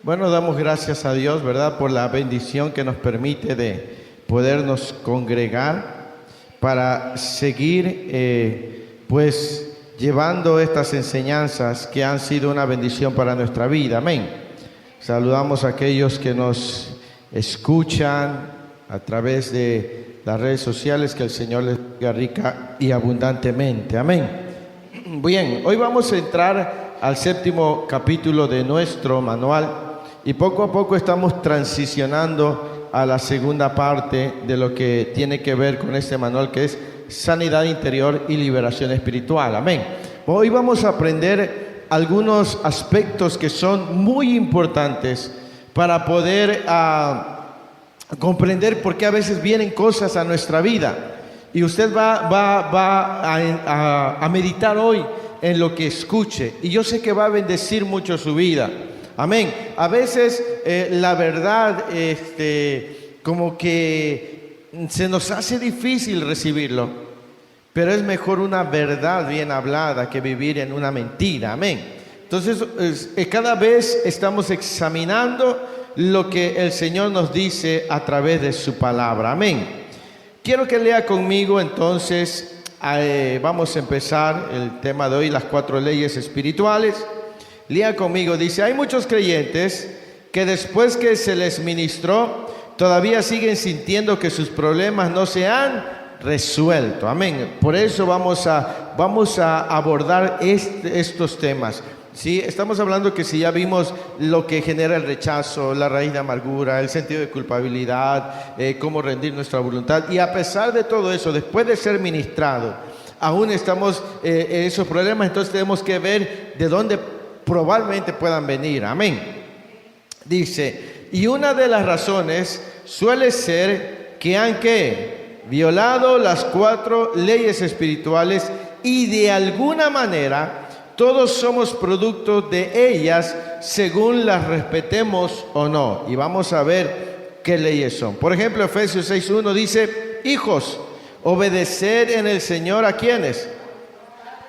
Bueno, damos gracias a Dios, ¿verdad?, por la bendición que nos permite de podernos congregar para seguir, llevando estas enseñanzas que han sido una bendición para nuestra vida. Amén. Saludamos a aquellos que nos escuchan a través de las redes sociales, que el Señor les bendiga rica y abundantemente. Amén. Bien, hoy vamos a entrar al 7º capítulo de nuestro manual y poco a poco estamos transicionando a la segunda parte de lo que tiene que ver con este manual, que es sanidad interior y liberación espiritual. Amén. Hoy vamos a aprender algunos aspectos que son muy importantes para poder comprender por qué a veces vienen cosas a nuestra vida. Y usted va a meditar hoy en lo que escuche. Y yo sé que va a bendecir mucho su vida. Amén. A veces la verdad, como que se nos hace difícil recibirlo. Pero es mejor una verdad bien hablada que vivir en una mentira. Amén. Entonces, cada vez estamos examinando lo que el Señor nos dice a través de su palabra. Amén. Quiero que lea conmigo entonces, vamos a empezar el tema de hoy, las 4 leyes espirituales. Lea conmigo, dice: hay muchos creyentes que después que se les ministró, todavía siguen sintiendo que sus problemas no se han resuelto. Amén. Por eso vamos a abordar estos temas. Sí, estamos hablando que si ya vimos lo que genera el rechazo, la raíz de amargura, el sentido de culpabilidad, cómo rendir nuestra voluntad, y a pesar de todo eso, después de ser ministrado, aún estamos en esos problemas, entonces tenemos que ver de dónde probablemente puedan venir. Amén. Dice, y una de las razones suele ser que han violado las 4 leyes espirituales y de alguna manera todos somos productos de ellas, según las respetemos o no. Y vamos a ver qué leyes son. Por ejemplo, Efesios 6:1 dice: hijos, obedeced en el Señor a quienes,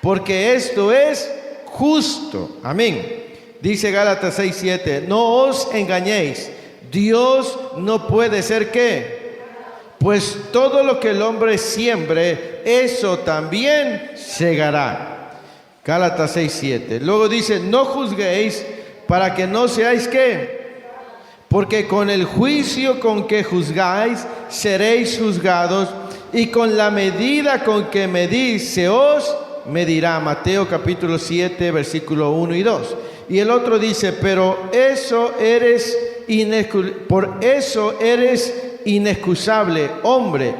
porque esto es justo. Amén. Dice Gálatas 6:7: no os engañéis, Dios no puede ser pues todo lo que el hombre siembre, eso también segará. Gálatas 6:7. Luego dice: no juzguéis para que no seáis porque con el juicio con que juzgáis seréis juzgados, y con la medida con que medís se os medirá. Mateo capítulo 7 versículo 1 y 2. Y el otro dice: pero por eso eres inexcusable, hombre,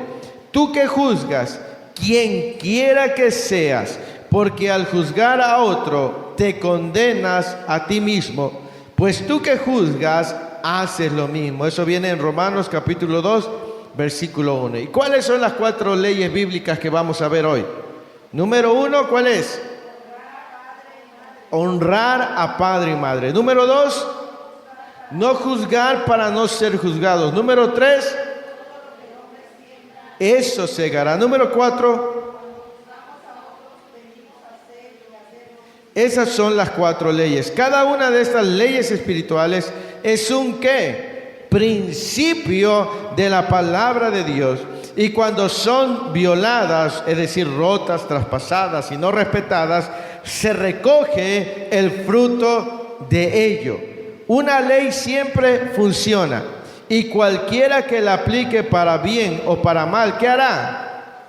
tú que juzgas, quien quiera que seas, porque al juzgar a otro te condenas a ti mismo, pues tú que juzgas haces lo mismo. Eso viene en Romanos capítulo 2 versículo 1. ¿Y cuáles son las 4 leyes bíblicas que vamos a ver hoy? Número 1, ¿cuál es? Honrar a padre y madre. Número 2, no juzgar para no ser juzgados. Número 3, eso segará. Número 4, esas son las 4 leyes. Cada una de estas leyes espirituales es un principio de la palabra de Dios. Y cuando son violadas, es decir, rotas, traspasadas y no respetadas, se recoge el fruto de ello. Una ley siempre funciona, y cualquiera que la aplique para bien o para mal, ¿qué hará?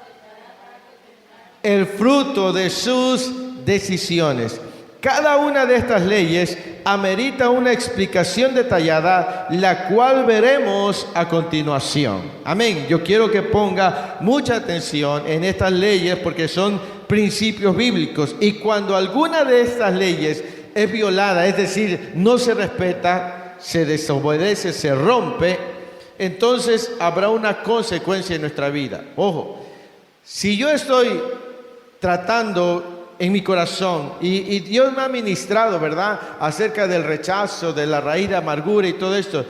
El fruto de sus decisiones. Cada una de estas leyes amerita una explicación detallada, la cual veremos a continuación. Amén. Yo quiero que ponga mucha atención en estas leyes porque son principios bíblicos, y cuando alguna de estas leyes es violada, es decir, no se respeta, se desobedece, se rompe, entonces habrá una consecuencia en nuestra vida. Ojo, si yo estoy tratando en mi corazón y Dios me ha ministrado, ¿verdad?, acerca del rechazo, de la raíz de amargura y todo esto,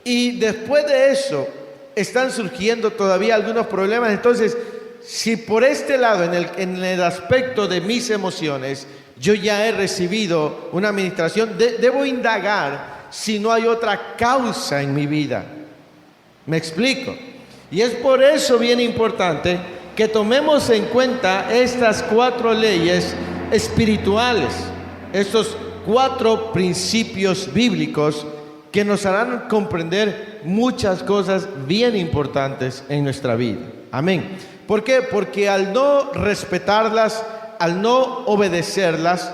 y después de eso están surgiendo todavía algunos problemas, entonces si por este lado, en el aspecto de mis emociones, yo ya he recibido una administración, debo indagar si no hay otra causa en mi vida. ¿Me explico? Y es por eso bien importante que tomemos en cuenta estas 4 leyes espirituales, estos 4 principios bíblicos que nos harán comprender muchas cosas bien importantes en nuestra vida. Amén. ¿Por qué? Porque al no respetarlas, al no obedecerlas,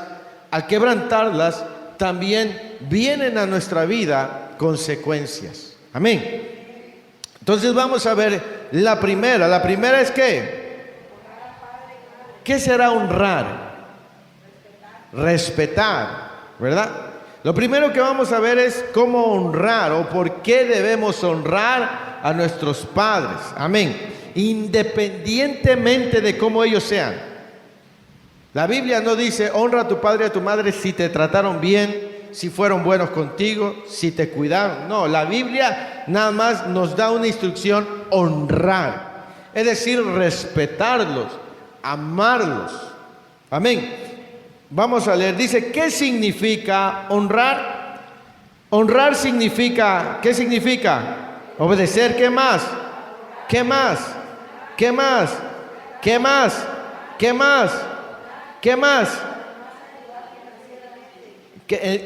al quebrantarlas, también vienen a nuestra vida consecuencias. Amén. Entonces vamos a ver la primera. La primera es ¿qué? ¿Qué será honrar? Respetar, ¿verdad? Lo primero que vamos a ver es cómo honrar o por qué debemos honrar a nuestros padres. Amén. Independientemente de cómo ellos sean. La Biblia no dice honra a tu padre y a tu madre si te trataron bien, si fueron buenos contigo, si te cuidaron. No, la Biblia nada más nos da una instrucción: honrar. Es decir, respetarlos, amarlos. Amén. Vamos a leer. Dice, ¿qué significa honrar? Honrar significa, ¿qué significa? Obedecer. ¿Qué más? ¿Qué más? ¿Qué más? ¿Qué más? ¿Qué más? ¿Qué más?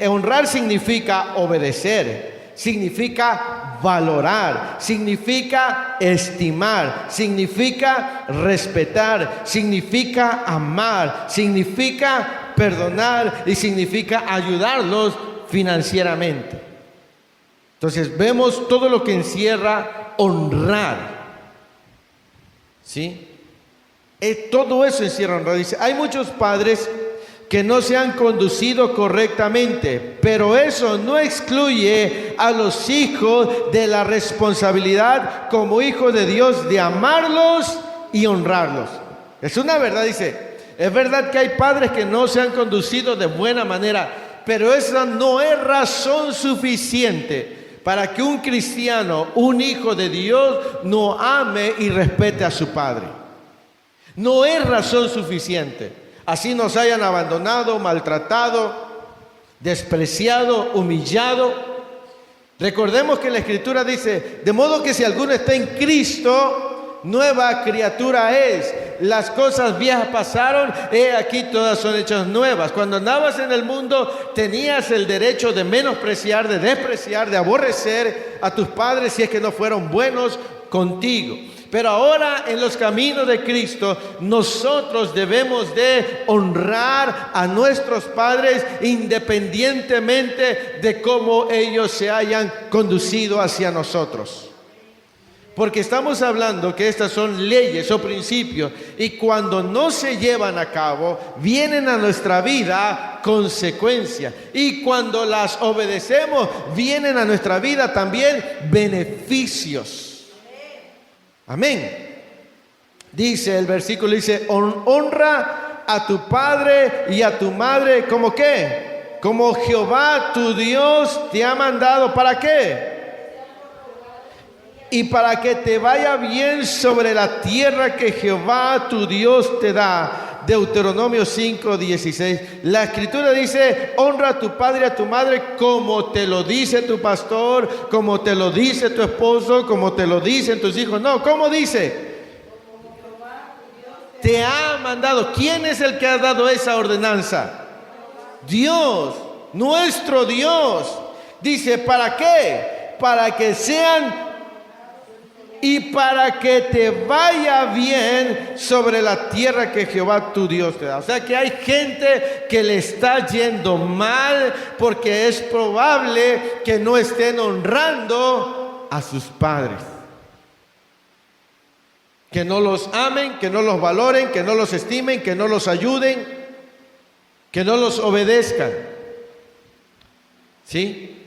Honrar significa obedecer, significa valorar, significa estimar, significa respetar, significa amar, significa perdonar y significa ayudarlos financieramente. Entonces vemos todo lo que encierra honrar. ¿Sí? Todo eso encierra honrar. Dice, hay muchos padres que no se han conducido correctamente, pero eso no excluye a los hijos de la responsabilidad como hijos de Dios de amarlos y honrarlos. Es una verdad, dice, es verdad que hay padres que no se han conducido de buena manera, pero esa no es razón suficiente para que un cristiano, un hijo de Dios, no ame y respete a su padre. No es razón suficiente. Así nos hayan abandonado, maltratado, despreciado, humillado. Recordemos que la Escritura dice, de modo que si alguno está en Cristo, nueva criatura es. Las cosas viejas pasaron, he aquí todas son hechas nuevas. Cuando andabas en el mundo, tenías el derecho de menospreciar, de despreciar, de aborrecer a tus padres si es que no fueron buenos contigo. Pero ahora en los caminos de Cristo, nosotros debemos de honrar a nuestros padres independientemente de cómo ellos se hayan conducido hacia nosotros. Porque estamos hablando que estas son leyes o principios y cuando no se llevan a cabo, vienen a nuestra vida consecuencias. Y cuando las obedecemos, vienen a nuestra vida también beneficios. Amén. Dice el versículo, dice, honra a tu padre y a tu madre, ¿como qué? Como Jehová tu Dios te ha mandado. ¿Para qué? Y para que te vaya bien sobre la tierra que Jehová tu Dios te da. Deuteronomio 5:16. La Escritura dice, honra a tu padre y a tu madre como te lo dice tu pastor, como te lo dice tu esposo, como te lo dicen tus hijos. No, ¿cómo dice? Te ha mandado. ¿Quién es el que ha dado esa ordenanza? Dios, nuestro Dios. Dice, ¿para qué? Para que sean y para que te vaya bien sobre la tierra que Jehová tu Dios te da. O sea que hay gente que le está yendo mal porque es probable que no estén honrando a sus padres. Que no los amen, que no los valoren, que no los estimen, que no los ayuden, que no los obedezcan. ¿Sí?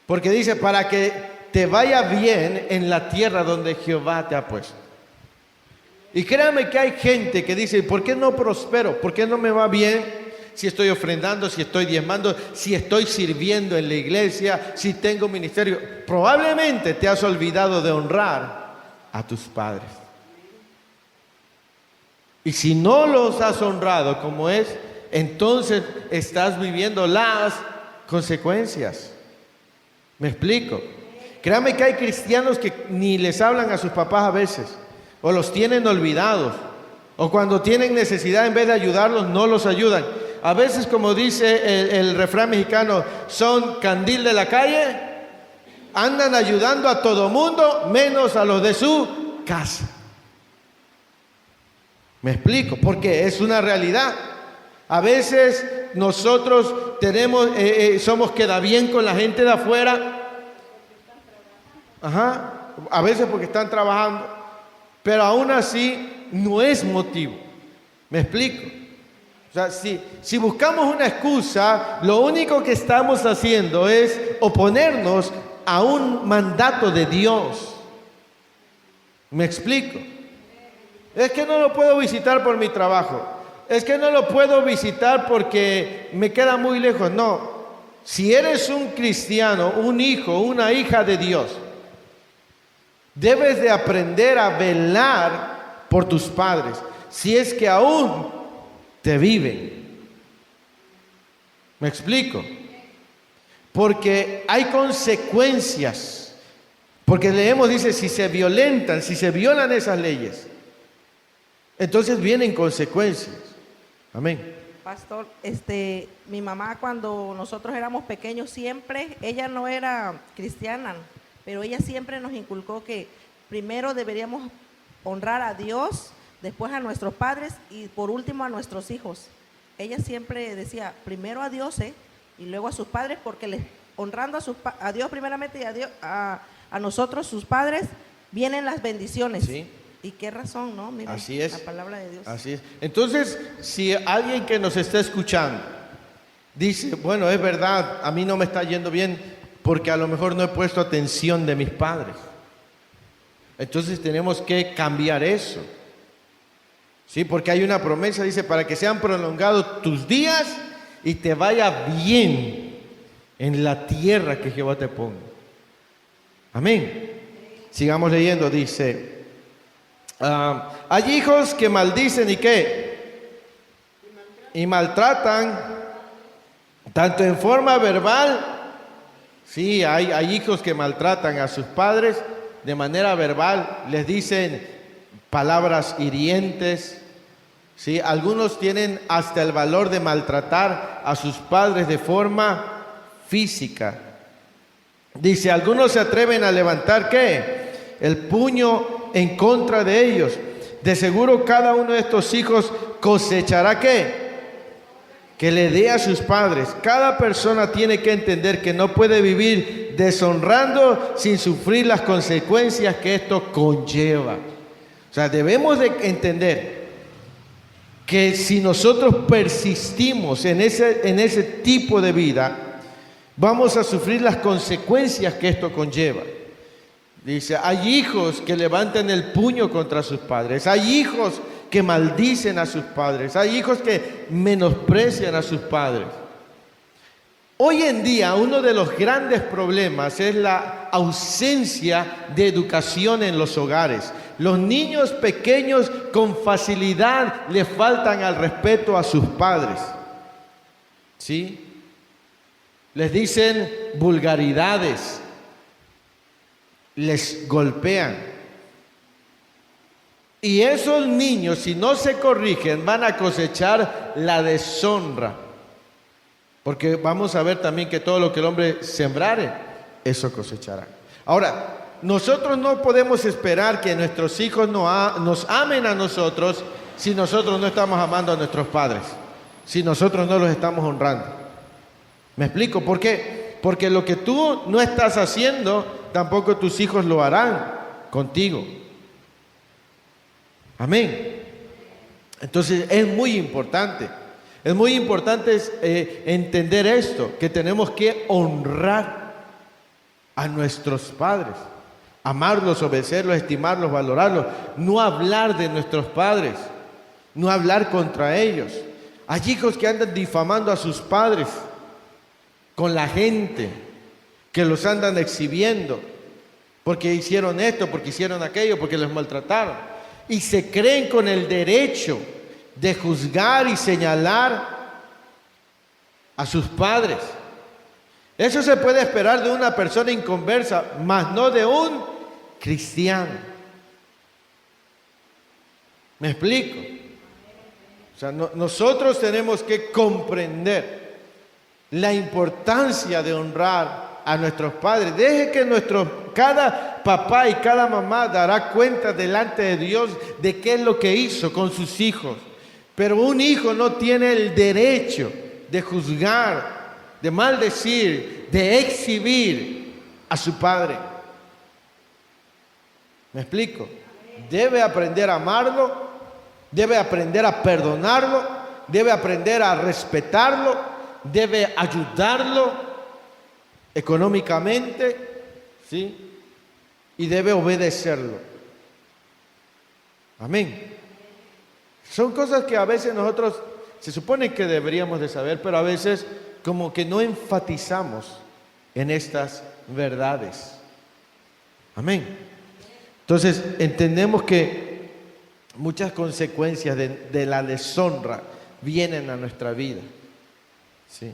Porque dice, para que te vaya bien en la tierra donde Jehová te ha puesto. Y créame que hay gente que dice, ¿por qué no prospero? ¿Por qué no me va bien? Si estoy ofrendando, si estoy diezmando, si estoy sirviendo en la iglesia, si tengo ministerio. Probablemente te has olvidado de honrar a tus padres. Y si no los has honrado como es, entonces estás viviendo las consecuencias. ¿Me explico? Créame que hay cristianos que ni les hablan a sus papás a veces, o los tienen olvidados, o cuando tienen necesidad, en vez de ayudarlos, no los ayudan. A veces, como dice el refrán mexicano, son candil de la calle, andan ayudando a todo mundo, menos a los de su casa. ¿Me explico? Porque es una realidad. A veces nosotros somos queda bien con la gente de afuera. A veces porque están trabajando, pero aún así no es motivo. ¿Me explico? O sea, si buscamos una excusa, lo único que estamos haciendo es oponernos a un mandato de Dios. ¿Me explico? Es que no lo puedo visitar por mi trabajo. Es que no lo puedo visitar porque me queda muy lejos. No. Si eres un cristiano, un hijo, una hija de Dios, debes de aprender a velar por tus padres, si es que aún te viven. ¿Me explico? Porque hay consecuencias. Porque leemos, dice, si se violan esas leyes, entonces vienen consecuencias. Amén. Pastor, mi mamá cuando nosotros éramos pequeños siempre, ella no era cristiana, pero ella siempre nos inculcó que primero deberíamos honrar a Dios, después a nuestros padres y por último a nuestros hijos. Ella siempre decía, primero a Dios y luego a sus padres, porque honrando a Dios primeramente y a nosotros, sus padres, vienen las bendiciones. Sí. ¿Y qué razón, no? Mira, así es. La palabra de Dios. Así es. Entonces, si alguien que nos está escuchando dice, bueno, es verdad, a mí no me está yendo bien porque a lo mejor no he puesto atención de mis padres. Entonces tenemos que cambiar eso. Sí, porque hay una promesa, dice, para que sean prolongados tus días y te vaya bien en la tierra que Jehová te ponga. Amén. Sigamos leyendo, dice, hay hijos que maldicen y ¿qué? Y maltratan, tanto en forma verbal. Sí, hay hijos que maltratan a sus padres de manera verbal, les dicen palabras hirientes. Sí, algunos tienen hasta el valor de maltratar a sus padres de forma física. Dice, algunos se atreven a levantar ¿qué? El puño en contra de ellos. De seguro cada uno de estos hijos cosechará ¿qué? Que le dé a sus padres. Cada persona tiene que entender que no puede vivir deshonrando sin sufrir las consecuencias que esto conlleva. O sea, debemos de entender que si nosotros persistimos en ese tipo de vida, vamos a sufrir las consecuencias que esto conlleva. Dice, hay hijos que levantan el puño contra sus padres, hay hijos que maldicen a sus padres, hay hijos que menosprecian a sus padres. Hoy en día uno de los grandes problemas es la ausencia de educación en los hogares. Los niños pequeños con facilidad le faltan al respeto a sus padres. ¿Sí? Les dicen vulgaridades, les golpean. Y esos niños, si no se corrigen, van a cosechar la deshonra. Porque vamos a ver también que todo lo que el hombre sembrare, eso cosechará. Ahora, nosotros no podemos esperar que nuestros hijos nos amen a nosotros si nosotros no estamos amando a nuestros padres, si nosotros no los estamos honrando. ¿Me explico? ¿Por qué? Porque lo que tú no estás haciendo, tampoco tus hijos lo harán contigo. Amén. Entonces es muy importante. Es muy importante entender esto, que tenemos que honrar a nuestros padres, amarlos, obedecerlos, estimarlos, valorarlos, no hablar de nuestros padres, no hablar contra ellos. Hay hijos que andan difamando a sus padres con la gente, que los andan exhibiendo, porque hicieron esto, porque hicieron aquello, porque les maltrataron, y se creen con el derecho de juzgar y señalar a sus padres. Eso se puede esperar de una persona inconversa, mas no de un cristiano. ¿Me explico? O sea, nosotros tenemos que comprender la importancia de honrar a nuestros padres. Deje que cada papá y cada mamá dará cuenta delante de Dios de qué es lo que hizo con sus hijos. Pero un hijo no tiene el derecho de juzgar, de maldecir, de exhibir a su padre. ¿Me explico? Debe aprender a amarlo, debe aprender a perdonarlo, debe aprender a respetarlo, debe ayudarlo económicamente, ¿sí? Y debe obedecerlo. Amén. Son cosas que a veces nosotros se supone que deberíamos de saber, pero a veces como que no enfatizamos en estas verdades. Amén. Entonces entendemos que muchas consecuencias de la deshonra vienen a nuestra vida. ¿Sí?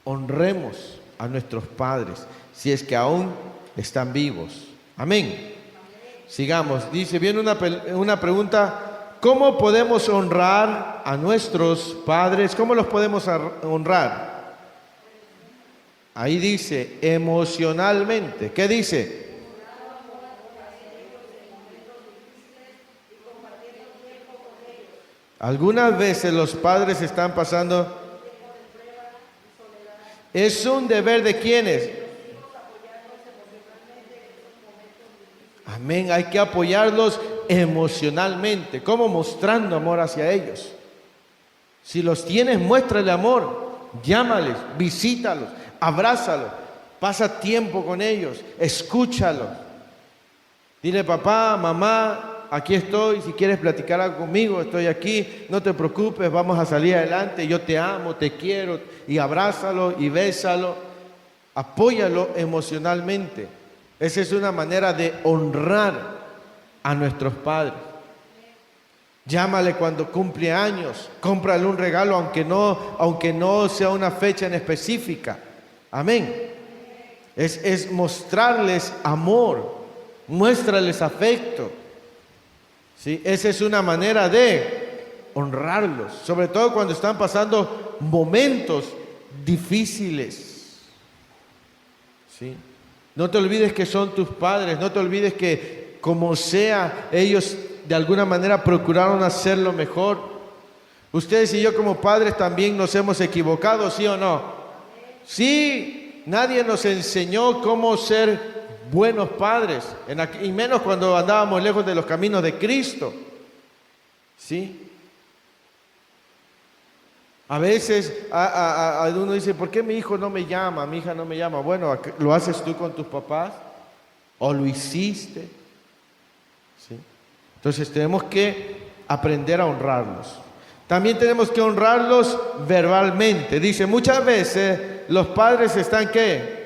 Honremos a nuestros padres si es que aún están vivos. Amén. Sigamos. Dice, viene una pregunta. ¿Cómo podemos honrar a nuestros padres? ¿Cómo los podemos honrar? Ahí dice, emocionalmente. ¿Qué dice? Algunas veces los padres están pasando. Es un deber de quienes. Amén, hay que apoyarlos emocionalmente. ¿Cómo? Mostrando amor hacia ellos. Si los tienes, muéstrale amor. Llámales, visítalos, abrázalos, pasa tiempo con ellos, escúchalos. Dile, papá, mamá, aquí estoy, si quieres platicar algo conmigo, estoy aquí, no te preocupes, vamos a salir adelante, yo te amo, te quiero, y abrázalo y bésalo, apóyalo emocionalmente. Esa es una manera de honrar a nuestros padres. Llámale cuando cumple años, cómprale un regalo aunque no sea una fecha en específica. Amén. Es mostrarles amor, muéstrales afecto. ¿Sí? Esa es una manera de honrarlos, sobre todo cuando están pasando momentos difíciles. ¿Sí? No te olvides que son tus padres, no te olvides que como sea, ellos de alguna manera procuraron hacerlo mejor. Ustedes y yo como padres también nos hemos equivocado, ¿sí o no? Sí, nadie nos enseñó cómo ser buenos padres, y menos cuando andábamos lejos de los caminos de Cristo. ¿Sí? A veces uno dice, ¿por qué mi hijo no me llama? Mi hija no me llama. Bueno, ¿lo haces tú con tus papás? ¿O lo hiciste? ¿Sí? Entonces tenemos que aprender a honrarlos. También tenemos que honrarlos verbalmente. Dice, muchas veces los padres están, ¿qué?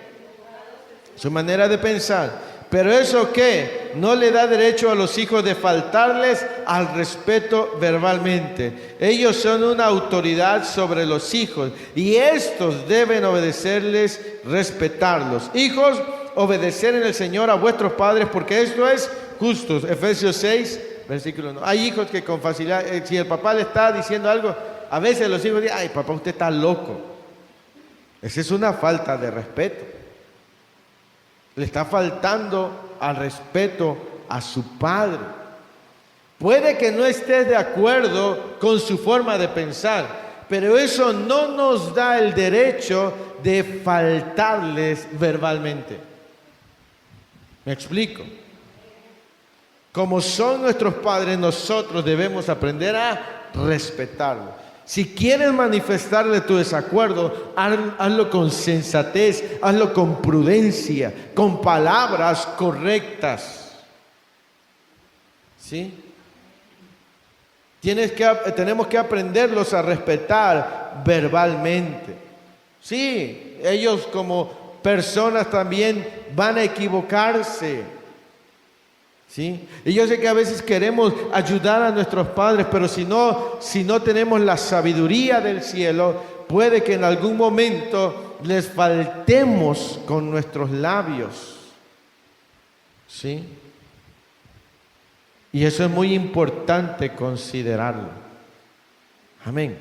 Su manera de pensar. Pero eso, ¿qué? No le da derecho a los hijos de faltarles al respeto verbalmente. Ellos son una autoridad sobre los hijos y estos deben obedecerles, respetarlos. Hijos, obedecer en el Señor a vuestros padres porque esto es justo. Efesios 6, versículo 1. Hay hijos que con facilidad, si el papá le está diciendo algo, a veces los hijos dicen, ay papá, usted está loco. Esa es una falta de respeto. Le está faltando al respeto a su padre. Puede que no estés de acuerdo con su forma de pensar, pero eso no nos da el derecho de faltarles verbalmente. ¿Me explico? Como son nuestros padres, nosotros debemos aprender a respetarlos. Si quieres manifestarle tu desacuerdo, hazlo con sensatez, hazlo con prudencia, con palabras correctas. ¿Sí? Tenemos que aprenderlos a respetar verbalmente. Sí, ellos como personas también van a equivocarse. ¿Sí? Y yo sé que a veces queremos ayudar a nuestros padres, pero si no tenemos la sabiduría del cielo, puede que en algún momento les faltemos con nuestros labios. ¿Sí? Y eso es muy importante considerarlo. Amén.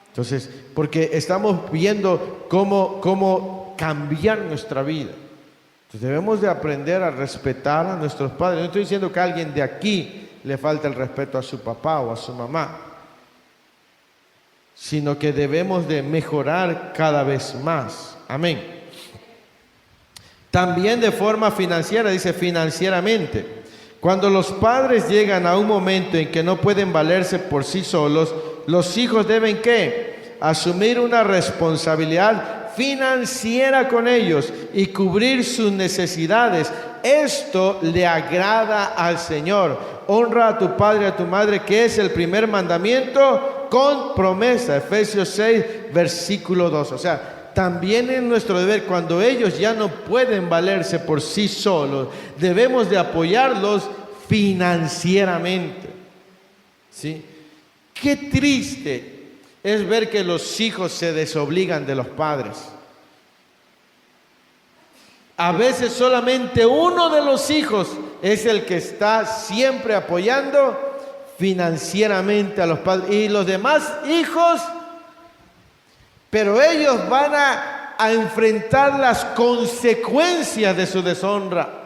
Entonces, porque estamos viendo cómo cambiar nuestra vida. Entonces, debemos de aprender a respetar a nuestros padres. No estoy diciendo que a alguien de aquí le falta el respeto a su papá o a su mamá, sino que debemos de mejorar cada vez más. Amén. También de forma financiera, dice financieramente. Cuando los padres llegan a un momento en que no pueden valerse por sí solos, los hijos deben ¿qué? Asumir una responsabilidad financiera con ellos y cubrir sus necesidades. Esto le agrada al Señor. Honra a tu padre y a tu madre, que es el primer mandamiento con promesa. Efesios 6, versículo 2. O sea, también es nuestro deber, cuando ellos ya no pueden valerse por sí solos, debemos de apoyarlos financieramente. ¿Sí? Qué triste es ver que los hijos se desobligan de los padres. A veces solamente uno de los hijos es el que está siempre apoyando financieramente a los padres. Y los demás hijos, pero ellos van a enfrentar las consecuencias de su deshonra.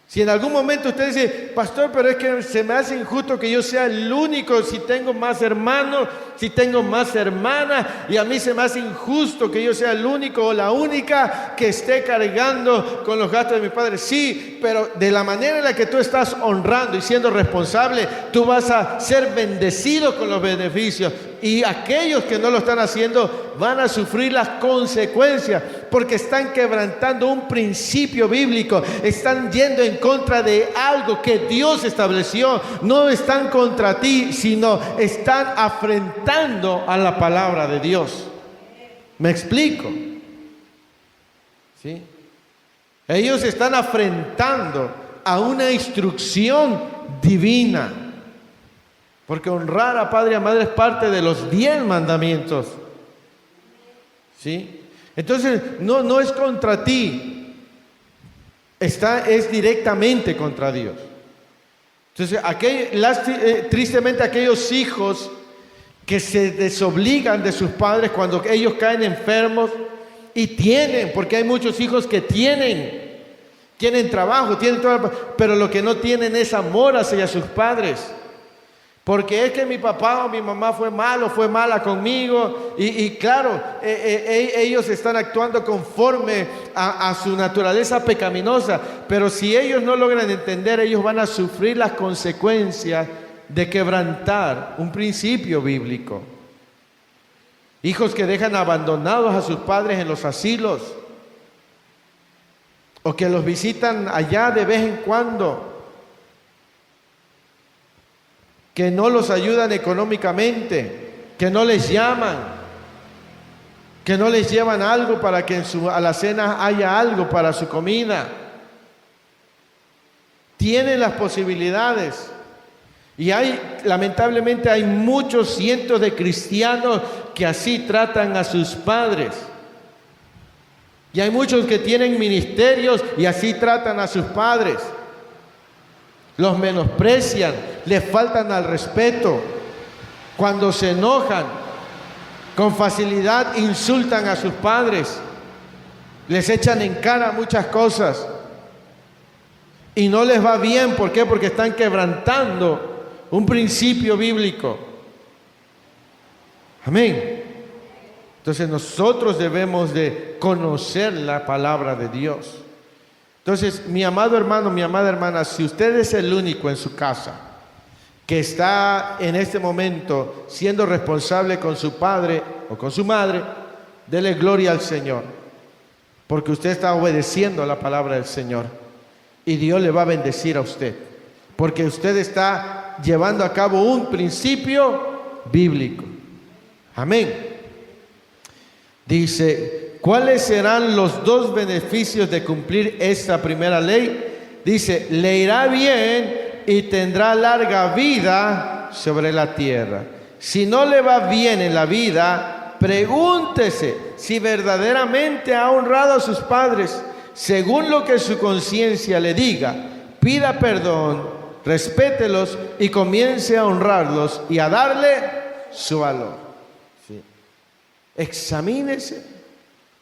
Si en algún momento usted dice, pastor, pero es que se me hace injusto que yo sea el único, si tengo más hermanos, si tengo más hermanas, y a mí se me hace injusto que yo sea el único o la única que esté cargando con los gastos de mi padre. Sí, pero de la manera en la que tú estás honrando y siendo responsable, tú vas a ser bendecido con los beneficios. Y aquellos que no lo están haciendo van a sufrir las consecuencias, porque están quebrantando un principio bíblico, están yendo en contra de algo que Dios estableció. No están contra ti, sino están afrentando a la palabra de Dios. ¿Me explico? ¿Sí? Ellos están afrentando a una instrucción divina. Porque honrar a padre y a madre es parte de los 10 mandamientos. ¿Sí? Entonces, no es contra ti. Es directamente contra Dios. Entonces, tristemente aquellos hijos que se desobligan de sus padres cuando ellos caen enfermos y porque hay muchos hijos que tienen trabajo, tienen todo, pero lo que no tienen es amor hacia sus padres. Porque es que mi papá o mi mamá fue mala conmigo y claro, ellos están actuando conforme a su naturaleza pecaminosa, pero si ellos no logran entender, ellos van a sufrir las consecuencias de quebrantar un principio bíblico. Hijos que dejan abandonados a sus padres en los asilos o que los visitan allá de vez en cuando, que no los ayudan económicamente, que no les llaman, que no les llevan algo para que en su alacena haya algo para su comida. Tienen las posibilidades. Y lamentablemente hay muchos cientos de cristianos que así tratan a sus padres. Y hay muchos que tienen ministerios y así tratan a sus padres. Los menosprecian, les faltan al respeto. Cuando se enojan, con facilidad insultan a sus padres. Les echan en cara muchas cosas. Y no les va bien. ¿Por qué? Porque están quebrantando un principio bíblico. Amén. Entonces nosotros debemos de conocer la palabra de Dios. Entonces, mi amado hermano, mi amada hermana, si usted es el único en su casa que está en este momento siendo responsable con su padre o con su madre, dele gloria al Señor, porque usted está obedeciendo a la palabra del Señor y Dios le va a bendecir a usted, porque usted está llevando a cabo un principio bíblico. Amén. Dice, ¿cuáles serán los 2 beneficios de cumplir esta primera ley? Dice, le irá bien y tendrá larga vida sobre la tierra. Si no le va bien en la vida, pregúntese si verdaderamente ha honrado a sus padres según lo que su conciencia le diga. Pida perdón, respételos y comience a honrarlos y a darle su valor. Sí. Examínese,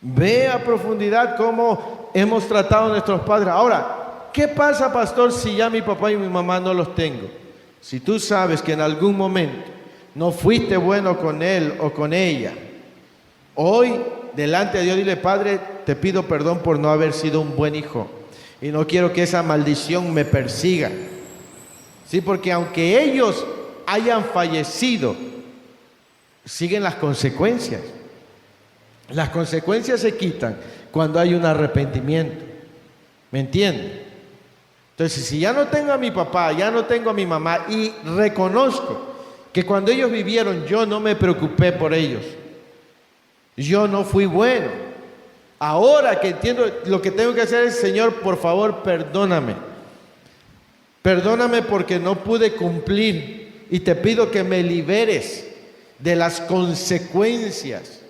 ve a profundidad cómo hemos tratado a nuestros padres. Ahora, ¿qué pasa, pastor, si ya mi papá y mi mamá no los tengo? Si tú sabes que en algún momento no fuiste bueno con él o con ella, hoy delante de Dios dile: Padre, te pido perdón por no haber sido un buen hijo y no quiero que esa maldición me persiga. Sí, porque aunque ellos hayan fallecido, siguen las consecuencias. Las consecuencias se quitan cuando hay un arrepentimiento. ¿Me entienden? Entonces, si ya no tengo a mi papá, ya no tengo a mi mamá, y reconozco que cuando ellos vivieron yo no me preocupé por ellos, yo no fui bueno, ahora que entiendo, lo que tengo que hacer es: Señor, por favor, perdóname. Perdóname porque no pude cumplir y te pido que me liberes de las consecuencias.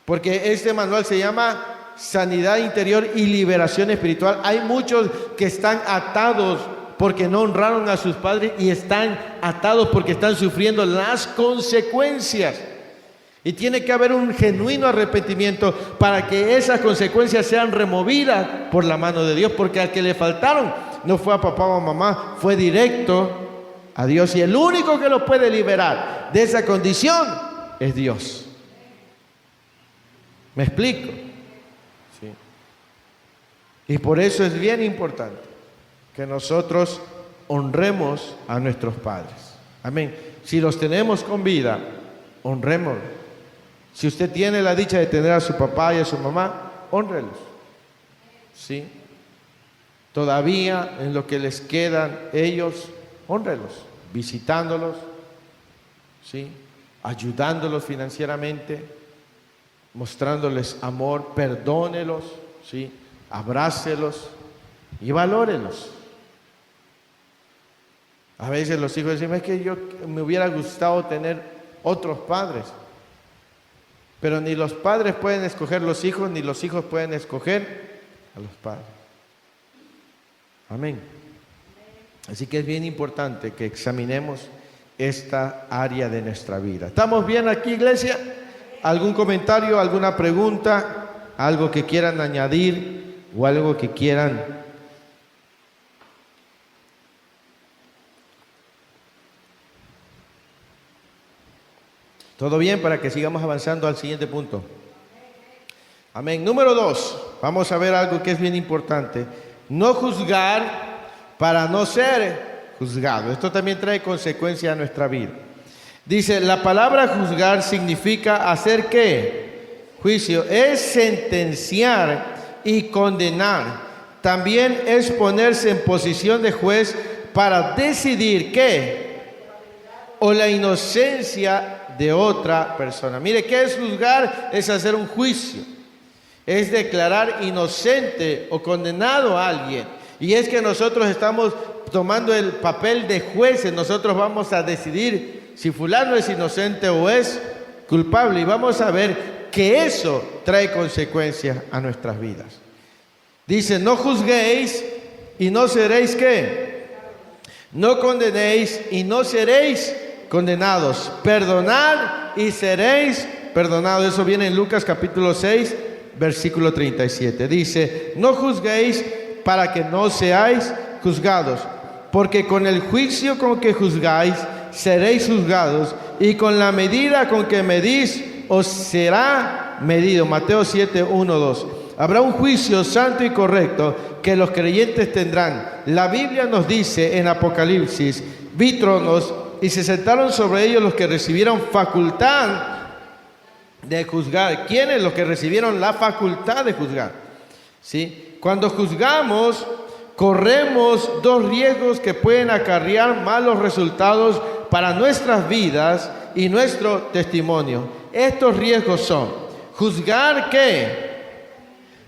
Porque este manual se llama Sanidad Interior y Liberación Espiritual. Hay muchos que están atados porque no honraron a sus padres y están atados porque están sufriendo las consecuencias. Y tiene que haber un genuino arrepentimiento para que esas consecuencias sean removidas por la mano de Dios, porque al que le faltaron no fue a papá o a mamá, fue directo a Dios, y el único que los puede liberar de esa condición es Dios. ¿Me explico? Sí. Y por eso es bien importante que nosotros honremos a nuestros padres. Amén. Si los tenemos con vida, honrémoslos. Si usted tiene la dicha de tener a su papá y a su mamá, hónrelos. ¿Sí? Todavía en lo que les quedan ellos, hónrelos, visitándolos, ¿sí? Ayudándolos financieramente, mostrándoles amor, perdónelos, ¿sí? Abrácelos y valórelos. A veces los hijos dicen: es que yo me hubiera gustado tener otros padres. Pero ni los padres pueden escoger los hijos, ni los hijos pueden escoger a los padres. Amén. Así que es bien importante que examinemos esta área de nuestra vida. ¿Estamos bien aquí, iglesia? ¿Algún comentario, alguna pregunta, algo que quieran añadir o algo que quieran? ¿Todo bien para que sigamos avanzando al siguiente punto? Amén. Número 2, vamos a ver algo que es bien importante. No juzgar para no ser juzgado. Esto también trae consecuencias a nuestra vida. Dice, la palabra juzgar significa hacer ¿qué? Juicio. Es sentenciar y condenar. También es ponerse en posición de juez para decidir ¿qué? O la inocencia de otra persona. Mire, ¿qué es juzgar? Es hacer un juicio. Es declarar inocente o condenado a alguien. Y es que nosotros estamos tomando el papel de jueces. Nosotros vamos a decidir si fulano es inocente o es culpable. Y vamos a ver que eso trae consecuencias a nuestras vidas. Dice, no juzguéis y no seréis ¿qué? No condenéis y no seréis condenados. Perdonad y seréis perdonados. Eso viene en Lucas capítulo 6, versículo 37. Dice, no juzguéis para que no seáis juzgados, porque con el juicio con que juzgáis seréis juzgados, y con la medida con que medís os será medido. Mateo 7, 1, 2. Habrá un juicio santo y correcto que los creyentes tendrán. La Biblia nos dice en Apocalipsis, vi tronos y se sentaron sobre ellos los que recibieron facultad de juzgar. ¿Quiénes? Los que recibieron la facultad de juzgar. ¿Sí? Cuando juzgamos, corremos dos riesgos que pueden acarrear malos resultados para nuestras vidas y nuestro testimonio. Estos riesgos son, juzgar ¿qué?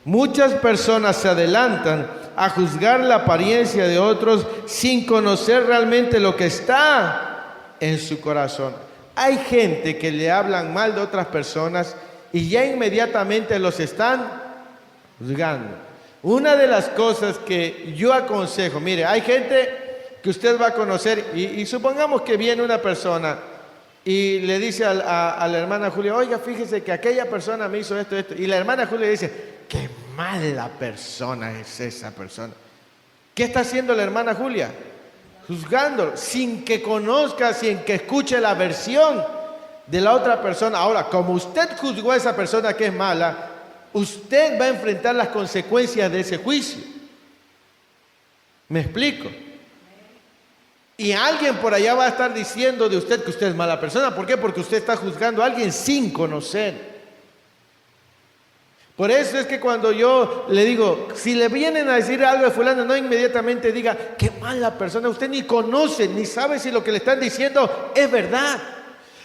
Muchas personas se adelantan a juzgar la apariencia de otros sin conocer realmente lo que está en su corazón. Hay gente que le hablan mal de otras personas y ya inmediatamente los están juzgando. Una de las cosas que yo aconsejo, mire, hay gente que usted va a conocer y supongamos que viene una persona y le dice a la hermana Julia, oiga, fíjese que aquella persona me hizo esto, esto. Y la hermana Julia dice, qué mala persona es esa persona. ¿Qué está haciendo la hermana Julia? Juzgándolo, sin que conozca, sin que escuche la versión de la otra persona. Ahora, como usted juzgó a esa persona que es mala, usted va a enfrentar las consecuencias de ese juicio. ¿Me explico? Y alguien por allá va a estar diciendo de usted que usted es mala persona. ¿Por qué? Porque usted está juzgando a alguien sin conocer. Por eso es que cuando yo le digo, si le vienen a decir algo de fulano, no inmediatamente diga, qué mala persona. Usted ni conoce, ni sabe si lo que le están diciendo es verdad.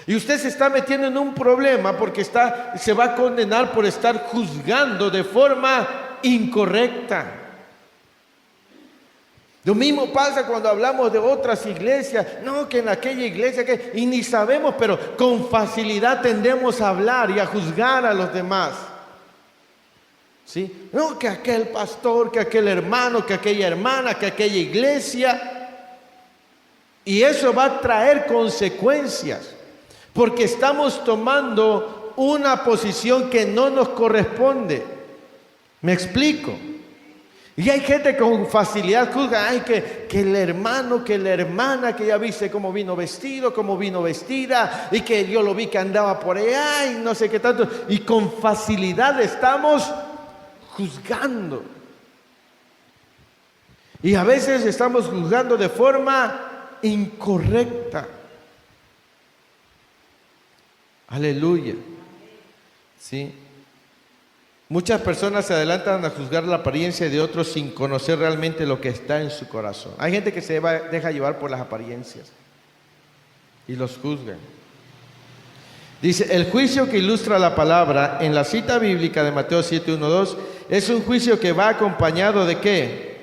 Y usted se está metiendo en un problema porque se va a condenar por estar juzgando de forma incorrecta. Lo mismo pasa cuando hablamos de otras iglesias. No, que en aquella iglesia, y ni sabemos, pero con facilidad tendemos a hablar y a juzgar a los demás. ¿Sí? No, que aquel pastor, que aquel hermano, que aquella hermana, que aquella iglesia. Y eso va a traer consecuencias, porque estamos tomando una posición que no nos corresponde. ¿Me explico? Y hay gente con facilidad juzga, ay, que el hermano, que la hermana, que ya viste cómo vino vestido, cómo vino vestida, y que yo lo vi que andaba por allá, y no sé qué tanto. Y con facilidad estamos juzgando. Y a veces estamos juzgando de forma incorrecta. Aleluya. ¿Sí? Muchas personas se adelantan a juzgar la apariencia de otros sin conocer realmente lo que está en su corazón. Hay gente que deja llevar por las apariencias y los juzgan. Dice, el juicio que ilustra la palabra en la cita bíblica de Mateo 7:1-2 es un juicio que va acompañado de ¿qué?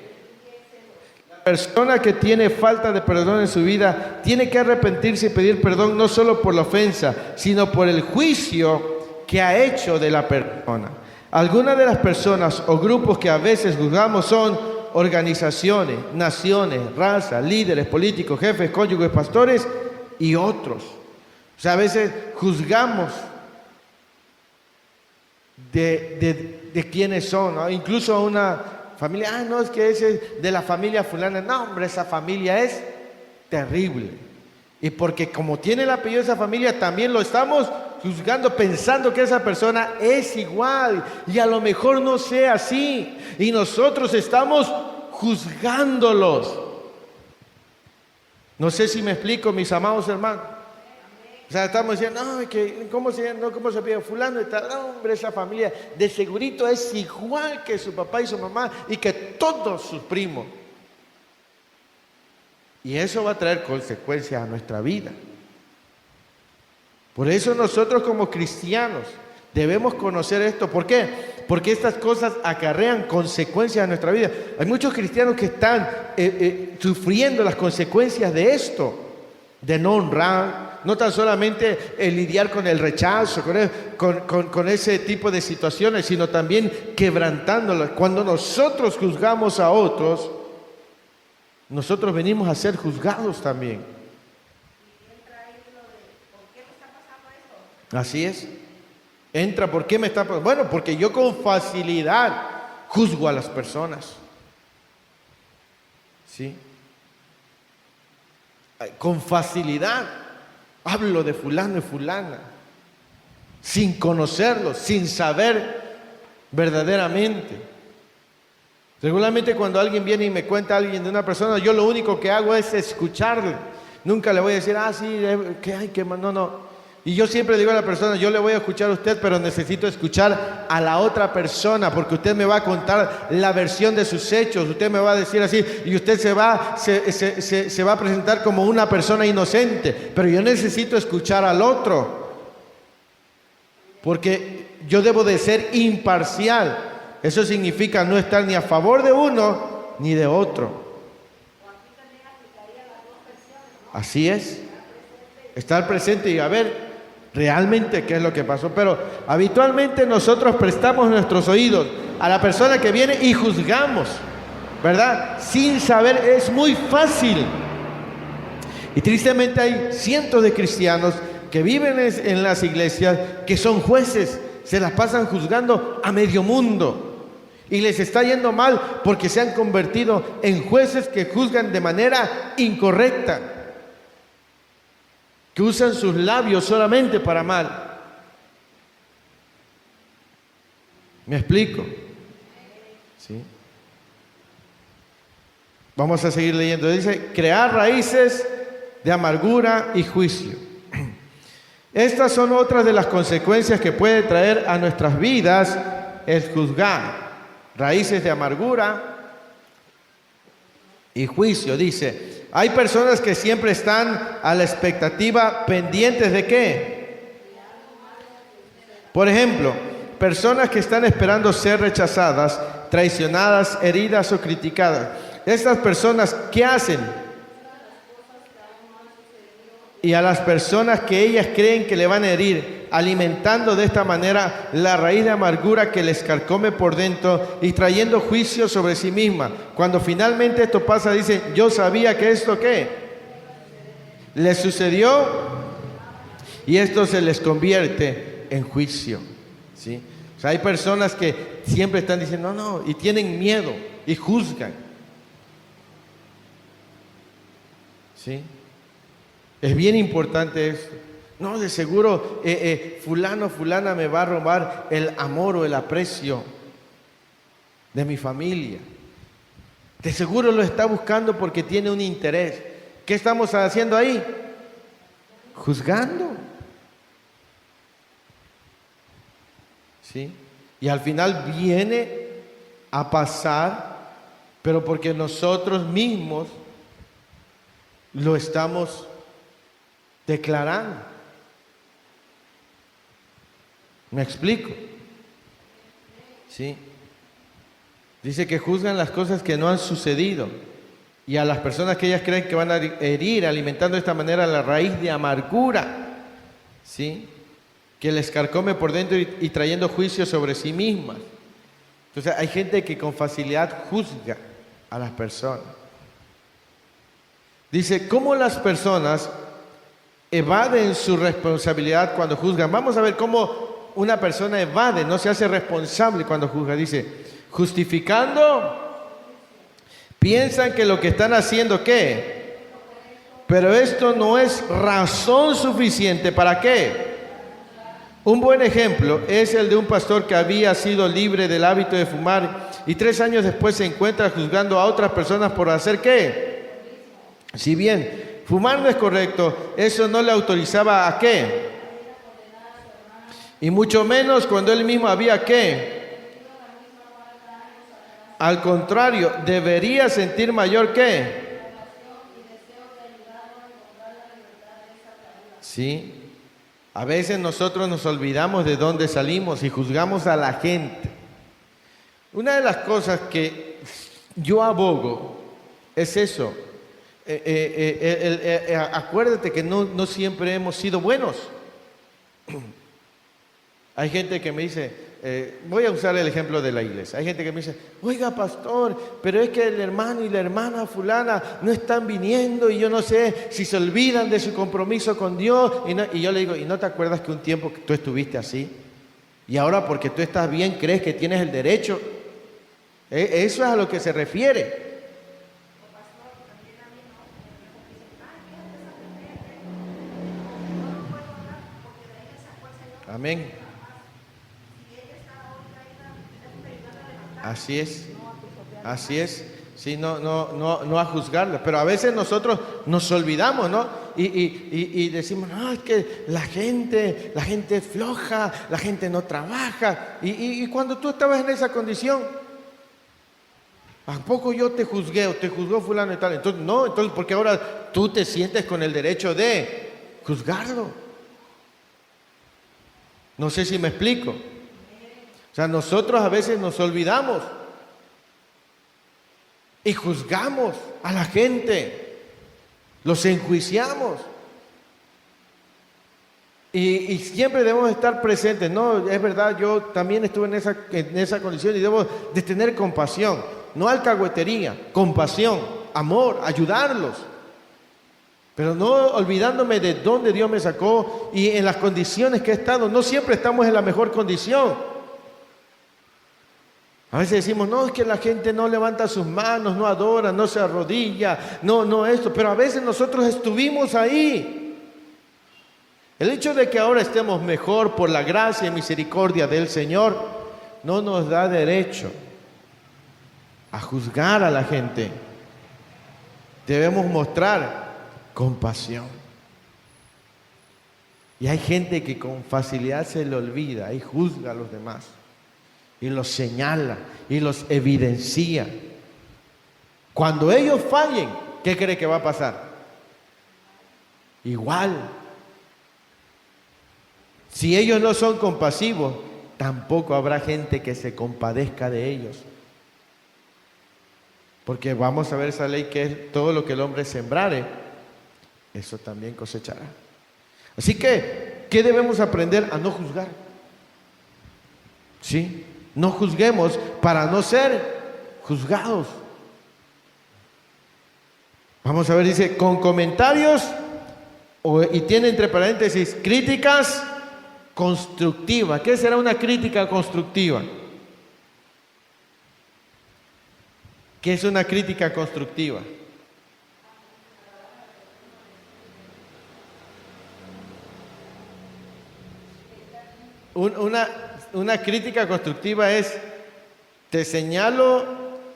La persona que tiene falta de perdón en su vida tiene que arrepentirse y pedir perdón no solo por la ofensa, sino por el juicio que ha hecho de la persona. Algunas de las personas o grupos que a veces juzgamos son organizaciones, naciones, razas, líderes, políticos, jefes, cónyuges, pastores y otros. O sea, a veces juzgamos de quiénes son, ¿no? Incluso a una familia, no, es que ese es de la familia fulana. No, hombre, esa familia es terrible. Y porque como tiene el apellido de esa familia, también lo estamos juzgando, pensando que esa persona es igual. Y a lo mejor no sea así. Y nosotros estamos juzgándolos. No sé si me explico, mis amados hermanos. O sea, estamos diciendo, no, que ¿cómo se pide fulano? No, hombre, esa familia de segurito es igual que su papá y su mamá y que todos sus primos. Y eso va a traer consecuencias a nuestra vida. Por eso nosotros como cristianos debemos conocer esto. ¿Por qué? Porque estas cosas acarrean consecuencias a nuestra vida. Hay muchos cristianos que están sufriendo las consecuencias de esto, de no honrar. No tan solamente el lidiar con el rechazo, con ese tipo de situaciones, sino también quebrantándolas. Cuando nosotros juzgamos a otros, nosotros venimos a ser juzgados también. Así es. Entra, ¿por qué me está pasando? Bueno, porque yo con facilidad juzgo a las personas. ¿Sí? Con facilidad hablo de fulano y fulana, sin conocerlos, sin saber verdaderamente. Regularmente cuando alguien viene y me cuenta a alguien de una persona, yo lo único que hago es escucharle. Nunca le voy a decir, sí, que hay que... No. Y yo siempre digo a la persona, yo le voy a escuchar a usted, pero necesito escuchar a la otra persona, porque usted me va a contar la versión de sus hechos, usted me va a decir así, y usted se va a presentar como una persona inocente, pero yo necesito escuchar al otro, porque yo debo de ser imparcial. Eso significa no estar ni a favor de uno, ni de otro. Así es. estar presente y a ver realmente qué es lo que pasó. Pero habitualmente nosotros prestamos nuestros oídos a la persona que viene y juzgamos, ¿verdad? Sin saber, es muy fácil. Y tristemente hay cientos de cristianos que viven en las iglesias que son jueces, se las pasan juzgando a medio mundo. Y les está yendo mal porque se han convertido en jueces que juzgan de manera incorrecta, que usan sus labios solamente para mal. ¿Me explico? ¿Sí? Vamos a seguir leyendo. Dice, crear raíces de amargura y juicio. Estas son otras de las consecuencias que puede traer a nuestras vidas el juzgar. Raíces de amargura y juicio. Dice, hay personas que siempre están a la expectativa, pendientes de ¿qué? Por ejemplo, personas que están esperando ser rechazadas, traicionadas, heridas o criticadas. Estas personas, ¿qué hacen? Y a las personas que ellas creen que le van a herir, alimentando de esta manera la raíz de amargura que les carcome por dentro y trayendo juicio sobre sí misma. Cuando finalmente esto pasa, dicen, yo sabía que esto ¿qué? Les sucedió, y esto se les convierte en juicio, ¿sí? O sea, hay personas que siempre están diciendo, no, y tienen miedo y juzgan, ¿sí? Es bien importante esto. No, de seguro fulano, fulana me va a robar el amor o el aprecio de mi familia. De seguro lo está buscando porque tiene un interés. ¿Qué estamos haciendo ahí? Juzgando. ¿Sí? Y al final viene a pasar, pero porque nosotros mismos lo estamos declarando. ¿Me explico? ¿Sí? Dice que juzgan las cosas que no han sucedido y a las personas que ellas creen que van a herir, alimentando de esta manera la raíz de amargura, ¿sí? Que les carcome por dentro y trayendo juicio sobre sí mismas. Entonces hay gente que con facilidad juzga a las personas. Dice, ¿cómo las personas evaden su responsabilidad cuando juzgan? Vamos a ver cómo una persona evade, no se hace responsable cuando juzga. Dice, justificando, piensan que lo que están haciendo, ¿qué? Pero esto no es razón suficiente. ¿Para qué? Un buen ejemplo es el de un pastor que había sido libre del hábito de fumar y 3 años después se encuentra juzgando a otras personas por hacer ¿qué? Si bien fumar no es correcto, eso no le autorizaba a ¿qué? Y mucho menos cuando él mismo había ¿qué? Al contrario, debería sentir mayor ¿qué? Sí. A veces nosotros nos olvidamos de dónde salimos y juzgamos a la gente. Una de las cosas que yo abogo es eso. Acuérdate que no siempre hemos sido buenos. Hay gente que me dice, voy a usar el ejemplo de la iglesia. Hay gente que me dice, oiga pastor, pero es que el hermano y la hermana fulana no están viniendo y yo no sé si se olvidan de su compromiso con Dios. Y yo le digo, ¿y no te acuerdas que un tiempo que tú estuviste así? Y ahora porque tú estás bien crees que tienes el derecho. Eso es a lo que se refiere. Amén. Así es, así es. Sí, no a juzgarla, pero a veces nosotros nos olvidamos, ¿no? Y decimos, no, es que la gente es floja, la gente no trabaja. Y cuando tú estabas en esa condición, ¿a poco yo te juzgué o te juzgó fulano y tal? Entonces, no, porque ahora tú te sientes con el derecho de juzgarlo. No sé si me explico. O sea, nosotros a veces nos olvidamos y juzgamos a la gente, los enjuiciamos. Y siempre debemos estar presentes. No, es verdad, yo también estuve en esa condición y debo de tener compasión. No alcahuetería, compasión, amor, ayudarlos. Pero no olvidándome de dónde Dios me sacó y en las condiciones que he estado. No siempre estamos en la mejor condición. A veces decimos, no, es que la gente no levanta sus manos, no adora, no se arrodilla, no esto. Pero a veces nosotros estuvimos ahí. El hecho de que ahora estemos mejor por la gracia y misericordia del Señor no nos da derecho a juzgar a la gente. Debemos mostrar compasión. Y hay gente que con facilidad se le olvida y juzga a los demás. Y los señala y los evidencia. Cuando ellos fallen, ¿qué cree que va a pasar? Igual. Si ellos no son compasivos, tampoco habrá gente que se compadezca de ellos. Porque vamos a ver esa ley que es todo lo que el hombre sembrare, eso también cosechará. Así que, ¿qué debemos aprender? A no juzgar. ¿Sí? No juzguemos para no ser juzgados. Vamos a ver, dice, con comentarios, y tiene entre paréntesis, críticas constructiva. ¿Qué será una crítica constructiva? ¿Qué es una crítica constructiva? Una crítica constructiva es, te señalo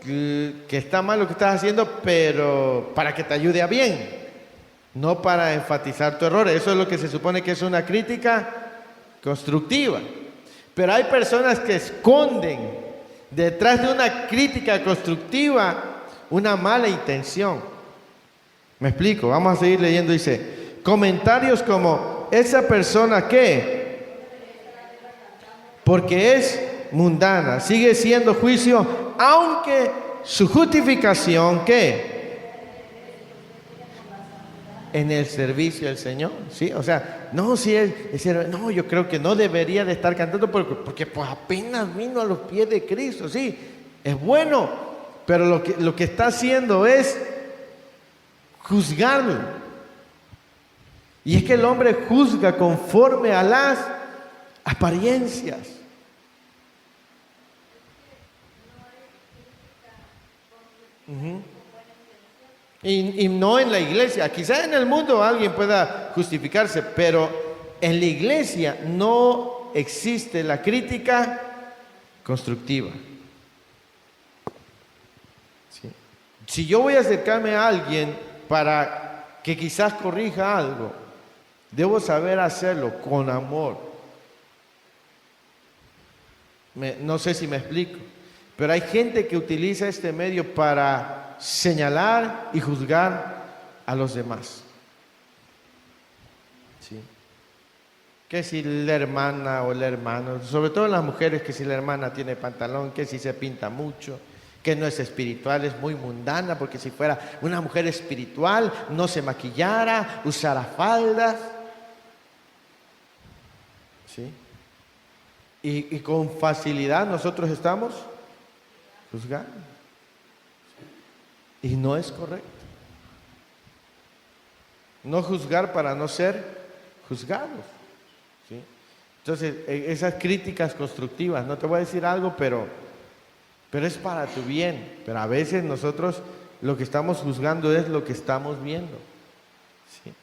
que está mal lo que estás haciendo, pero para que te ayude a bien, no para enfatizar tu error. Eso es lo que se supone que es una crítica constructiva. Pero hay personas que esconden detrás de una crítica constructiva una mala intención. Me explico, vamos a seguir leyendo. Dice, comentarios como, esa persona que, porque es mundana, sigue siendo juicio, aunque su justificación, ¿qué? En el servicio del Señor, ¿sí? O sea, no, si no, yo creo que no debería de estar cantando porque pues apenas vino a los pies de Cristo, sí, es bueno, pero lo que está haciendo es juzgarlo. Y es que el hombre juzga conforme a las apariencias. Y no en la iglesia. Quizá en el mundo alguien pueda justificarse, pero en la iglesia no existe la crítica constructiva. ¿Sí? Si yo voy a acercarme a alguien para que quizás corrija algo, debo saber hacerlo con amor. No sé si me explico, pero hay gente que utiliza este medio para señalar y juzgar a los demás. ¿Sí? Que si la hermana o el hermano, sobre todo las mujeres, que si la hermana tiene pantalón, que si se pinta mucho, que no es espiritual, es muy mundana, porque si fuera una mujer espiritual no se maquillara, usara faldas. ¿Sí? Y con facilidad nosotros estamos juzgando. Y no es correcto. No juzgar para no ser juzgados. ¿Sí? Entonces, esas críticas constructivas, no te voy a decir algo, pero es para tu bien. Pero a veces nosotros lo que estamos juzgando es lo que estamos viendo. ¿Sí?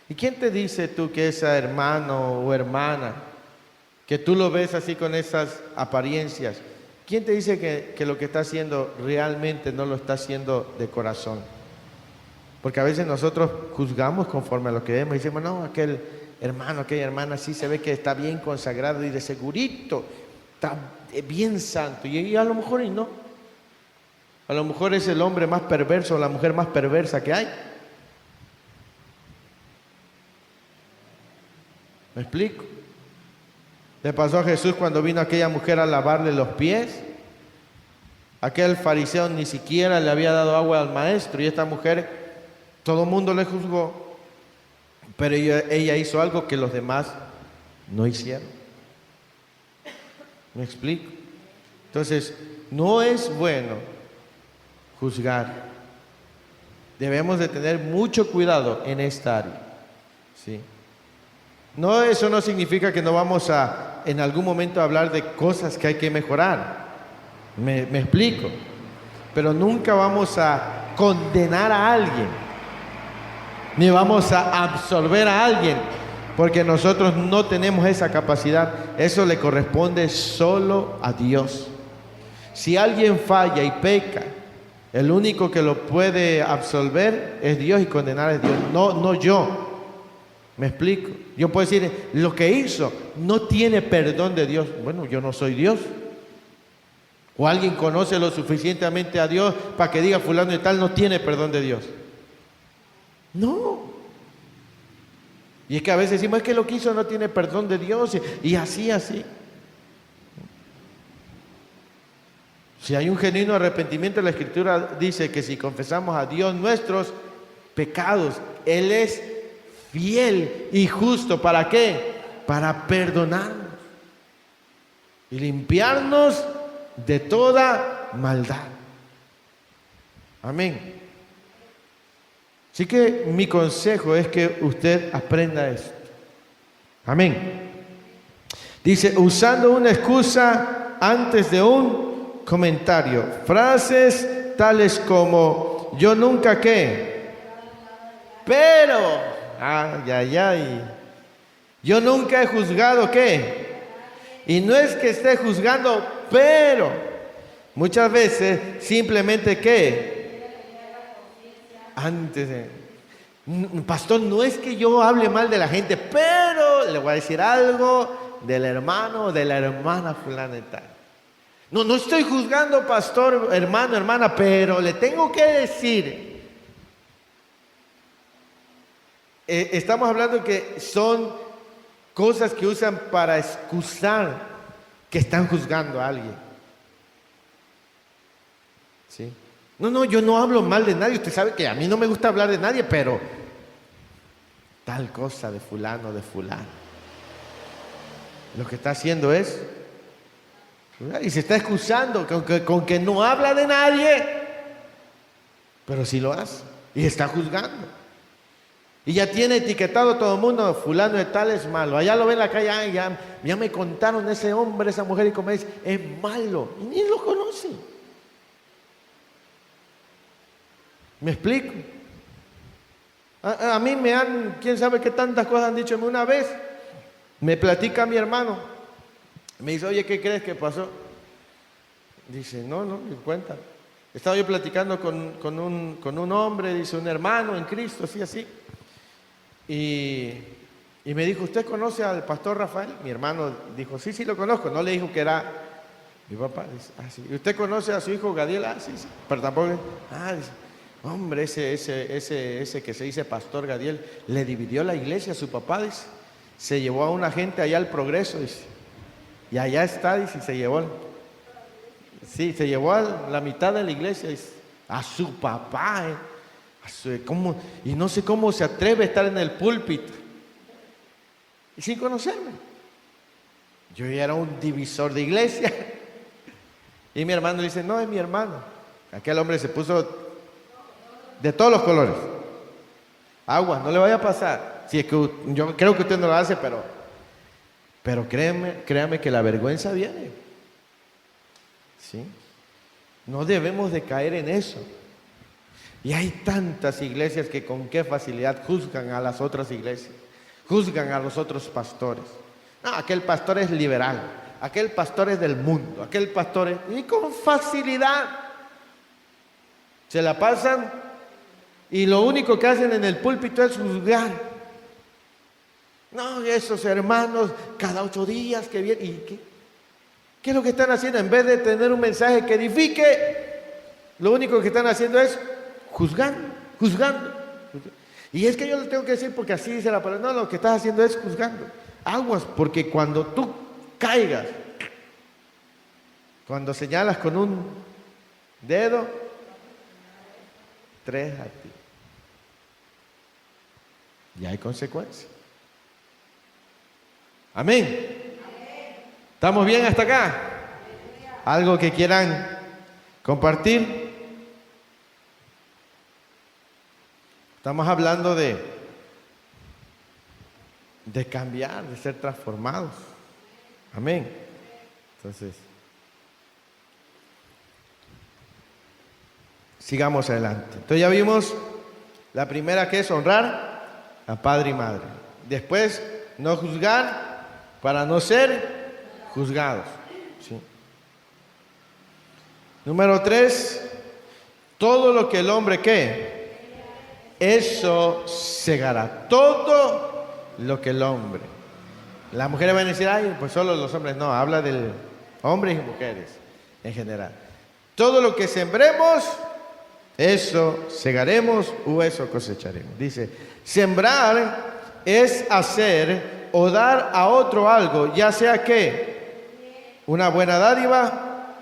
¿Y quién te dice tú que ese hermano o hermana, que tú lo ves así con esas apariencias, quién te dice que lo que está haciendo realmente no lo está haciendo de corazón? Porque a veces nosotros juzgamos conforme a lo que vemos y decimos, no, aquel hermano, aquella hermana sí se ve que está bien consagrado y de segurito está bien santo, y a lo mejor y no. A lo mejor es el hombre más perverso o la mujer más perversa que hay. ¿Me explico? Le pasó a Jesús cuando vino aquella mujer a lavarle los pies. Aquel fariseo ni siquiera le había dado agua al maestro, y esta mujer, todo el mundo le juzgó, pero ella hizo algo que los demás no hicieron. ¿Me explico? Entonces, no es bueno juzgar. Debemos de tener mucho cuidado en esta área. ¿Sí? No, eso no significa que no vamos a en algún momento hablar de cosas que hay que mejorar. Me explico. Pero nunca vamos a condenar a alguien, ni vamos a absolver a alguien, porque nosotros no tenemos esa capacidad. Eso le corresponde solo a Dios. Si alguien falla y peca, el único que lo puede absolver es Dios y condenar es Dios, no yo. ¿Me explico? Yo puedo decir, lo que hizo no tiene perdón de Dios. Bueno, yo no soy Dios. O alguien conoce lo suficientemente a Dios para que diga fulano y tal no tiene perdón de Dios. No. Y es que a veces decimos, es que lo que hizo no tiene perdón de Dios. Y así. Si hay un genuino arrepentimiento, la Escritura dice que si confesamos a Dios nuestros pecados, Él es fiel y justo. ¿Para qué? Para perdonarnos y limpiarnos de toda maldad. Amén. Así que mi consejo es que usted aprenda esto. Amén. Dice, usando una excusa antes de un comentario. Frases tales como, yo nunca qué, pero, yo nunca he juzgado qué. Y no es que esté juzgando, pero muchas veces simplemente qué. Antes de, pastor, no es que yo hable mal de la gente, pero le voy a decir algo del hermano o de la hermana fulana y tal. No estoy juzgando, pastor, hermano, hermana, pero le tengo que decir. Estamos hablando que son cosas que usan para excusar que están juzgando a alguien. ¿Sí? No, yo no hablo mal de nadie. Usted sabe que a mí no me gusta hablar de nadie, pero tal cosa de fulano, de fulano. Lo que está haciendo es, y se está excusando con que no habla de nadie, pero sí lo hace y está juzgando. Y ya tiene etiquetado a todo el mundo, fulano de tal es malo. Allá lo ve en la calle, ya me contaron ese hombre, esa mujer, y como dice, es malo. Y ni lo conoce. ¿Me explico? A mí me han, quién sabe qué tantas cosas han dicho. Una vez me platica mi hermano. Me dice, oye, ¿qué crees que pasó? Dice, no, me cuenta. Estaba yo platicando con un hombre, dice, un hermano en Cristo, así. Y me dijo, ¿usted conoce al pastor Rafael? Mi hermano dijo, sí, lo conozco. No le dijo que era mi papá. Dice, sí. ¿Y usted conoce a su hijo Gadiel? Sí. Pero tampoco. Dice, hombre, ese que se dice pastor Gadiel, le dividió la iglesia a su papá, dice. Se llevó a una gente allá al Progreso, dice. Y allá está, dice, y se llevó. Sí, se llevó a la mitad de la iglesia, dice, a su papá, y no sé cómo se atreve a estar en el púlpito y sin conocerme. Yo ya era un divisor de iglesia. Y mi hermano dice, no, es mi hermano. Aquel hombre se puso de todos los colores. Agua, no le vaya a pasar. Si es que yo creo que usted no lo hace, pero créame que la vergüenza viene. ¿Sí? No debemos de caer en eso. Y hay tantas iglesias que con qué facilidad juzgan a las otras iglesias, juzgan a los otros pastores. No, aquel pastor es liberal, aquel pastor es del mundo, aquel pastor es... Y con facilidad se la pasan y lo único que hacen en el púlpito es juzgar. No, esos hermanos cada 8 días que vienen... ¿Y qué es lo que están haciendo? En vez de tener un mensaje que edifique, lo único que están haciendo es juzgando. Y es que yo le tengo que decir porque así dice la palabra. No, lo que estás haciendo es juzgando. Aguas, porque cuando tú caigas, cuando señalas con un dedo, 3 a ti. Y hay consecuencias. Amén. ¿Estamos bien hasta acá? ¿Algo que quieran compartir? Estamos hablando de cambiar, de ser transformados. Amén. Entonces, sigamos adelante. Entonces ya vimos la primera, que es honrar a padre y madre. Después, no juzgar para no ser juzgados. ¿Sí? Número 3, todo lo que el hombre ¿qué? Eso segará. Todo lo que el hombre. Las mujeres van a decir, ay, pues solo los hombres. No, habla de hombres y mujeres en general. Todo lo que sembremos, eso segaremos o eso cosecharemos. Dice, sembrar es hacer o dar a otro algo, ya sea que una buena dádiva,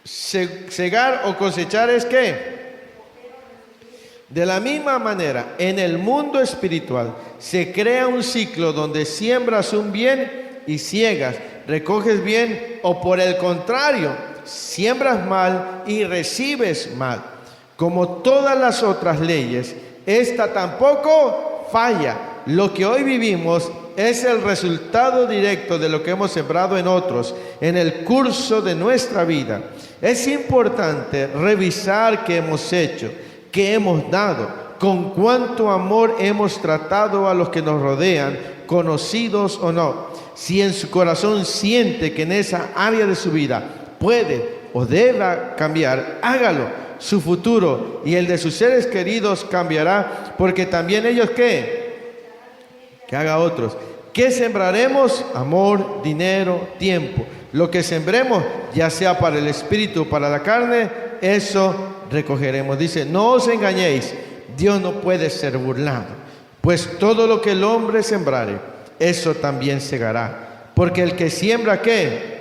segar o cosechar es que de la misma manera en el mundo espiritual se crea un ciclo donde siembras un bien y ciegas, recoges bien, o por el contrario, siembras mal y recibes mal. Como todas las otras leyes, esta tampoco falla. Lo que hoy vivimos es el resultado directo de lo que hemos sembrado en otros en el curso de nuestra vida. Es importante revisar qué hemos hecho, qué hemos dado, con cuánto amor hemos tratado a los que nos rodean, conocidos o no. Si en su corazón siente que en esa área de su vida puede o deba cambiar, hágalo. Su futuro y el de sus seres queridos cambiará, porque también ellos ¿qué? Que haga otros. ¿Qué sembraremos? Amor, dinero, tiempo. Lo que sembremos, ya sea para el espíritu o para la carne, eso recogeremos. Dice, no os engañéis, Dios no puede ser burlado, pues todo lo que el hombre sembrare, eso también segará. Porque el que siembra ¿qué?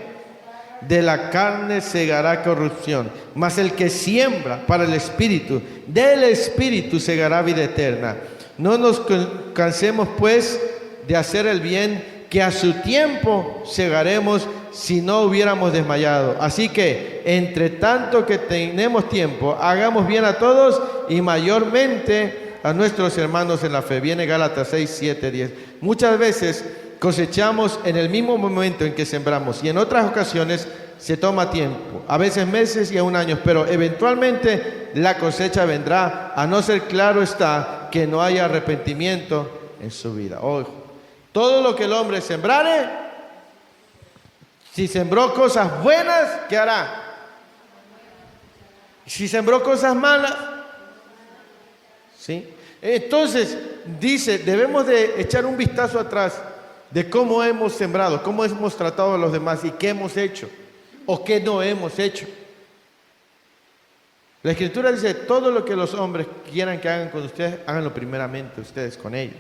De la carne segará corrupción, mas el que siembra para el espíritu, del espíritu segará vida eterna. No nos cansemos pues de hacer el bien, que a su tiempo segaremos si no hubiéramos desmayado. Así que, entre tanto que tenemos tiempo, hagamos bien a todos y mayormente a nuestros hermanos en la fe. Viene Gálatas 6, 7, 10. Muchas veces cosechamos en el mismo momento en que sembramos, y en otras ocasiones se toma tiempo, a veces meses y aún años, pero eventualmente la cosecha vendrá, a no ser, claro está, que no haya arrepentimiento en su vida. Ojo, todo lo que el hombre sembrare, si sembró cosas buenas, ¿qué hará? Si sembró cosas malas, ¿sí? Entonces, dice, debemos de echar un vistazo atrás de cómo hemos sembrado, cómo hemos tratado a los demás y qué hemos hecho o qué no hemos hecho. La Escritura dice, todo lo que los hombres quieran que hagan con ustedes, háganlo primeramente ustedes con ellos.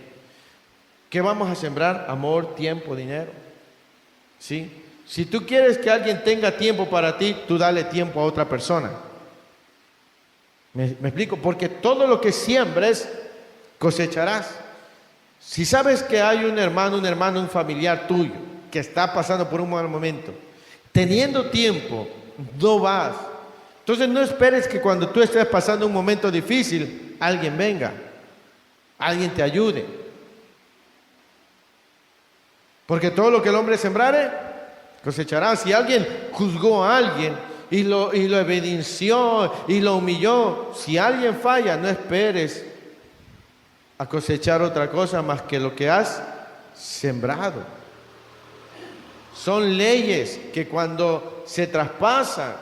¿Qué vamos a sembrar? Amor, tiempo, dinero. ¿Sí? Si tú quieres que alguien tenga tiempo para ti, tú dale tiempo a otra persona. ¿Me explico? Porque todo lo que siembres, cosecharás. Si sabes que hay un hermano, un familiar tuyo que está pasando por un mal momento, teniendo tiempo, no vas. Entonces no esperes que cuando tú estés pasando un momento difícil, alguien venga, alguien te ayude. Porque todo lo que el hombre sembrare, cosechará. Si alguien juzgó a alguien y lo evidenció y lo humilló, si alguien falla, no esperes a cosechar otra cosa más que lo que has sembrado. Son leyes que cuando se traspasan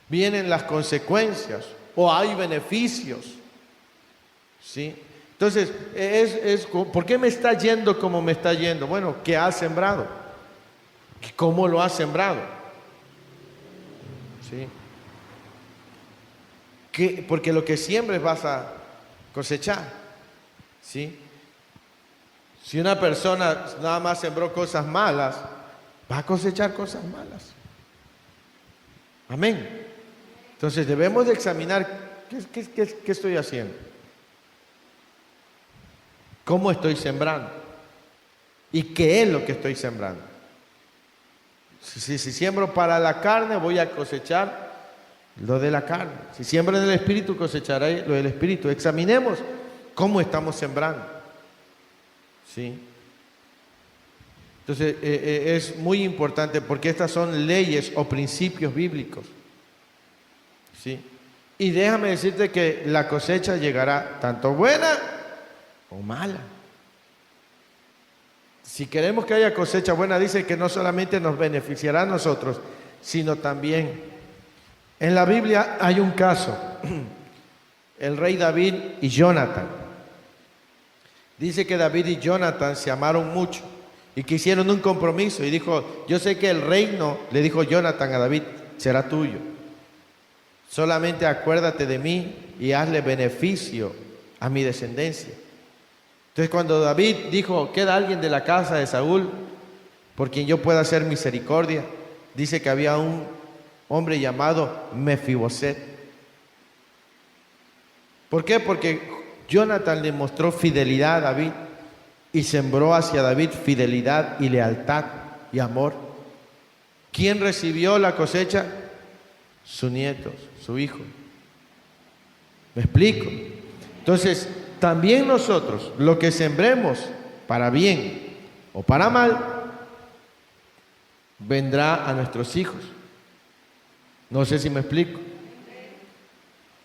vienen las consecuencias o hay beneficios. ¿Sí? Entonces, ¿por qué me está yendo como me está yendo? Bueno, ¿qué has sembrado? ¿Cómo lo has sembrado? ¿Sí? Porque lo que siembres vas a cosechar. ¿Sí? Si una persona nada más sembró cosas malas, va a cosechar cosas malas. Amén. Entonces debemos de examinar qué estoy haciendo. ¿Cómo estoy sembrando? ¿Y qué es lo que estoy sembrando? Si siembro para la carne, voy a cosechar lo de la carne. Si siembro en el Espíritu, cosecharé lo del Espíritu. Examinemos cómo estamos sembrando. ¿Sí? Entonces, es muy importante porque estas son leyes o principios bíblicos. ¿Sí? Y déjame decirte que la cosecha llegará tanto buena o mala. Si queremos que haya cosecha buena, dice que no solamente nos beneficiará a nosotros, sino también. En la Biblia hay un caso, el rey David y Jonathan. Dice que David y Jonathan se amaron mucho y que hicieron un compromiso y dijo, yo sé que el reino, le dijo Jonathan a David, será tuyo. Solamente acuérdate de mí y hazle beneficio a mi descendencia. Entonces cuando David dijo, queda alguien de la casa de Saúl por quien yo pueda hacer misericordia, dice que había un hombre llamado Mefiboset. ¿Por qué? Porque Jonathan le mostró fidelidad a David y sembró hacia David fidelidad y lealtad y amor. ¿Quién recibió la cosecha? Sus nietos, su hijo. ¿Me explico? Entonces, también nosotros, lo que sembremos para bien o para mal, vendrá a nuestros hijos. No sé si me explico.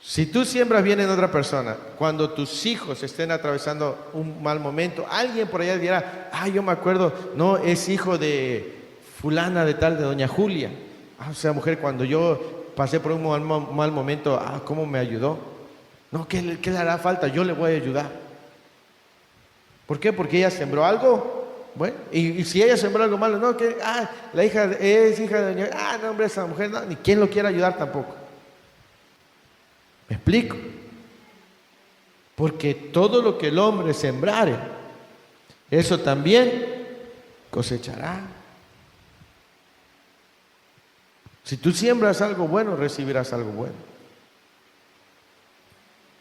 Si tú siembras bien en otra persona, cuando tus hijos estén atravesando un mal momento, alguien por allá dirá, yo me acuerdo, no, es hijo de fulana de tal, de doña Julia. O sea, mujer, cuando yo pasé por un mal momento, ¿cómo me ayudó? No, ¿qué le hará falta? Yo le voy a ayudar. ¿Por qué? Porque ella sembró algo. Bueno, y si ella sembró algo malo, no, que la hija es hija de doña, no, hombre, esa mujer, no, ni quien lo quiera ayudar tampoco. ¿Me explico? Porque todo lo que el hombre sembrare, eso también cosechará. Si tú siembras algo bueno, recibirás algo bueno.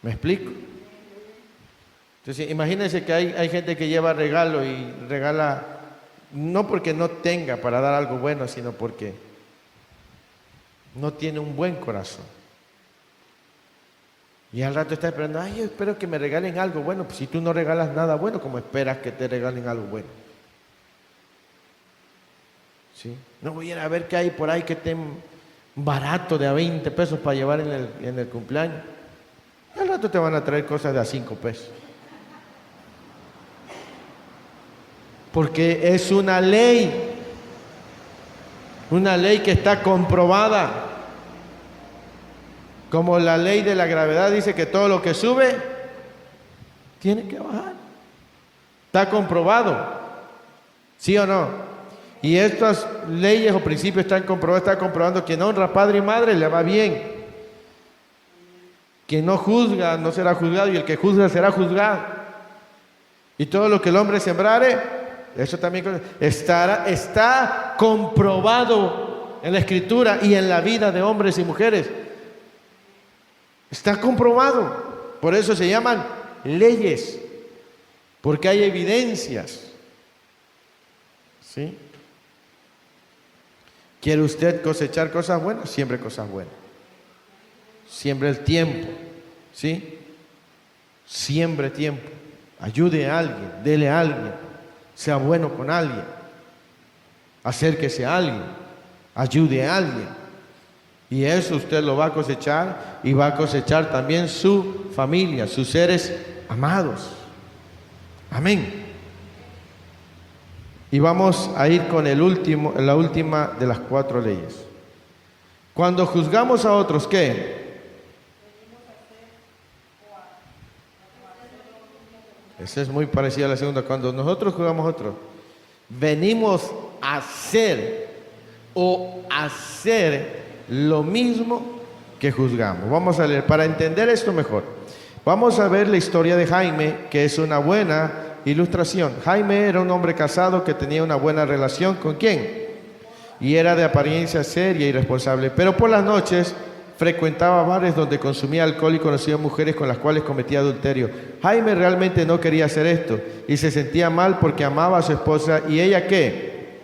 ¿Me explico? Entonces, imagínense que hay gente que lleva regalo y regala, no porque no tenga para dar algo bueno, sino porque no tiene un buen corazón. Y al rato está esperando, yo espero que me regalen algo bueno. Pues si tú no regalas nada bueno, ¿cómo esperas que te regalen algo bueno? ¿Sí? No voy a ir a ver qué hay por ahí que esté barato de a 20 pesos para llevar en el cumpleaños. Y al rato te van a traer cosas de a 5 pesos. Porque es una ley que está comprobada. Como la ley de la gravedad dice que todo lo que sube tiene que bajar. Está comprobado. ¿Sí o no? Y estas leyes o principios están comprobados, está comprobando que quien honra a padre y madre le va bien. Quien no juzga no será juzgado y el que juzga será juzgado. Y todo lo que el hombre sembrare, eso también está comprobado en la Escritura y en la vida de hombres y mujeres. Está comprobado. Por eso se llaman leyes, porque hay evidencias. ¿Sí? ¿Quiere usted cosechar cosas buenas? Siembre cosas buenas. Siembre el tiempo. ¿Sí? Siembre tiempo. Ayude a alguien, dele a alguien, sea bueno con alguien, acérquese a alguien, ayude a alguien. Y eso usted lo va a cosechar y va a cosechar también su familia, sus seres amados. Amén. Y vamos a ir con la última de las 4 leyes. Cuando juzgamos a otros, ¿qué? Esa es muy parecida a la segunda. Cuando nosotros juzgamos a otros, venimos a hacer lo mismo que juzgamos. Vamos a leer, para entender esto mejor, vamos a ver la historia de Jaime, que es una buena ilustración. Jaime era un hombre casado que tenía una buena relación ¿con quién? Y era de apariencia seria y responsable, pero por las noches frecuentaba bares donde consumía alcohol y conocía mujeres con las cuales cometía adulterio. Jaime realmente no quería hacer esto y se sentía mal porque amaba a su esposa. ¿Y ella qué?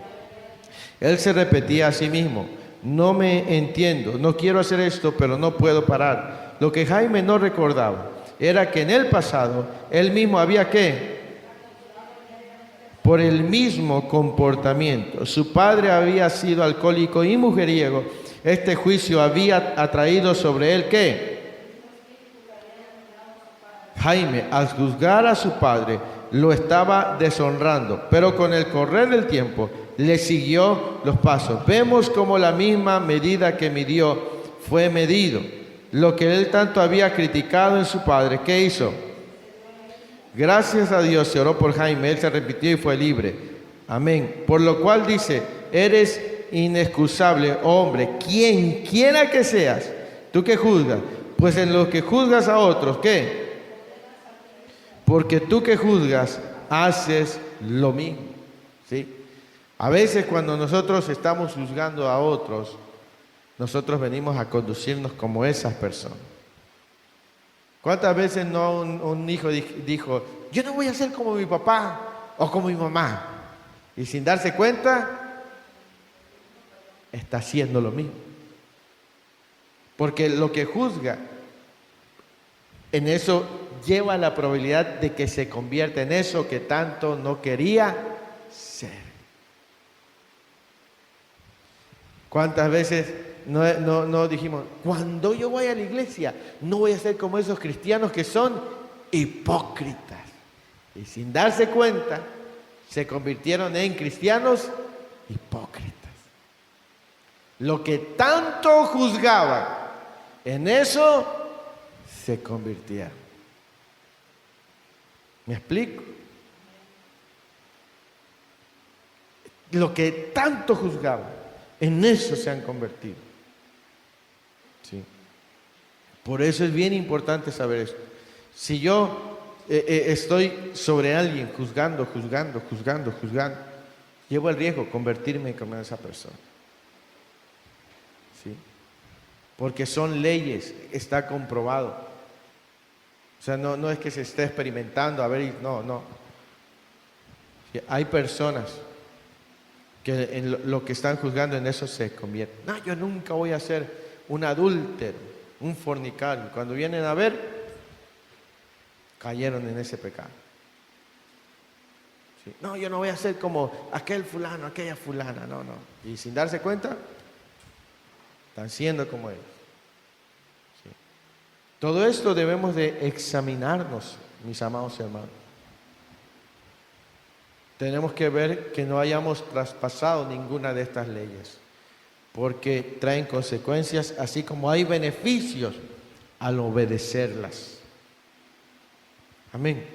Él se repetía a sí mismo: no me entiendo, no quiero hacer esto, pero no puedo parar. Lo que Jaime no recordaba era que en el pasado él mismo había ¿qué? Por el mismo comportamiento. Su padre había sido alcohólico y mujeriego. Este juicio había atraído sobre él ¿qué? Jaime, al juzgar a su padre, lo estaba deshonrando, pero con el correr del tiempo le siguió los pasos. Vemos como la misma medida que midió fue medido. Lo que él tanto había criticado en su padre, ¿qué hizo? Gracias a Dios se oró por Jaime, él se arrepintió y fue libre. Amén. Por lo cual dice: eres inexcusable, hombre, quien quiera que seas. ¿Tú qué juzgas? Pues en lo que juzgas a otros, ¿qué? Porque tú que juzgas, haces lo mismo. ¿Sí? A veces cuando nosotros estamos juzgando a otros, nosotros venimos a conducirnos como esas personas. ¿Cuántas veces no un hijo dijo: yo no voy a ser como mi papá o como mi mamá? Y sin darse cuenta, está haciendo lo mismo. Porque lo que juzga, en eso lleva la probabilidad de que se convierta en eso que tanto no quería ser. ¿Cuántas veces no dijimos: cuando yo voy a la iglesia no voy a ser como esos cristianos que son hipócritas? Y sin darse cuenta se convirtieron en cristianos hipócritas. Lo que tanto juzgaban, en eso se convirtieron. ¿Me explico? Lo que tanto juzgaban, en eso se han convertido. ¿Sí? Por eso es bien importante saber esto. Si yo estoy sobre alguien juzgando, llevo el riesgo de convertirme como esa persona. ¿Sí? Porque son leyes, está comprobado. O sea, no es que se esté experimentando, a ver, no. ¿Sí? Hay personas que en lo que están juzgando, en eso se convierten. No, yo nunca voy a ser un adúltero, un fornicario. Cuando vienen a ver, cayeron en ese pecado. ¿Sí? No, yo no voy a ser como aquel fulano, aquella fulana, no. Y sin darse cuenta, están siendo como ellos. ¿Sí? Todo esto debemos de examinarnos, mis amados hermanos. Tenemos que ver que no hayamos traspasado ninguna de estas leyes, porque traen consecuencias, así como hay beneficios al obedecerlas. Amén.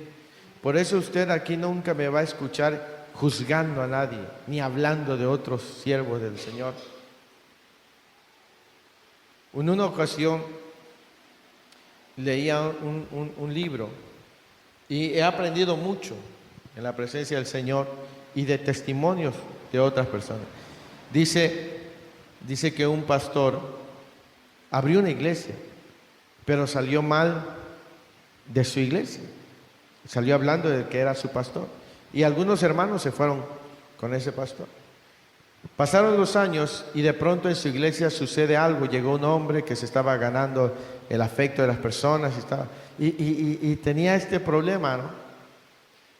Por eso usted aquí nunca me va a escuchar juzgando a nadie, ni hablando de otros siervos del Señor. En una ocasión leía un libro y he aprendido mucho en la presencia del Señor y de testimonios de otras personas. Dice que un pastor abrió una iglesia, pero salió mal de su iglesia. Salió hablando de que era su pastor. Y algunos hermanos se fueron con ese pastor. Pasaron los años y de pronto en su iglesia sucede algo. Llegó un hombre que se estaba ganando el afecto de las personas y tenía este problema, ¿no?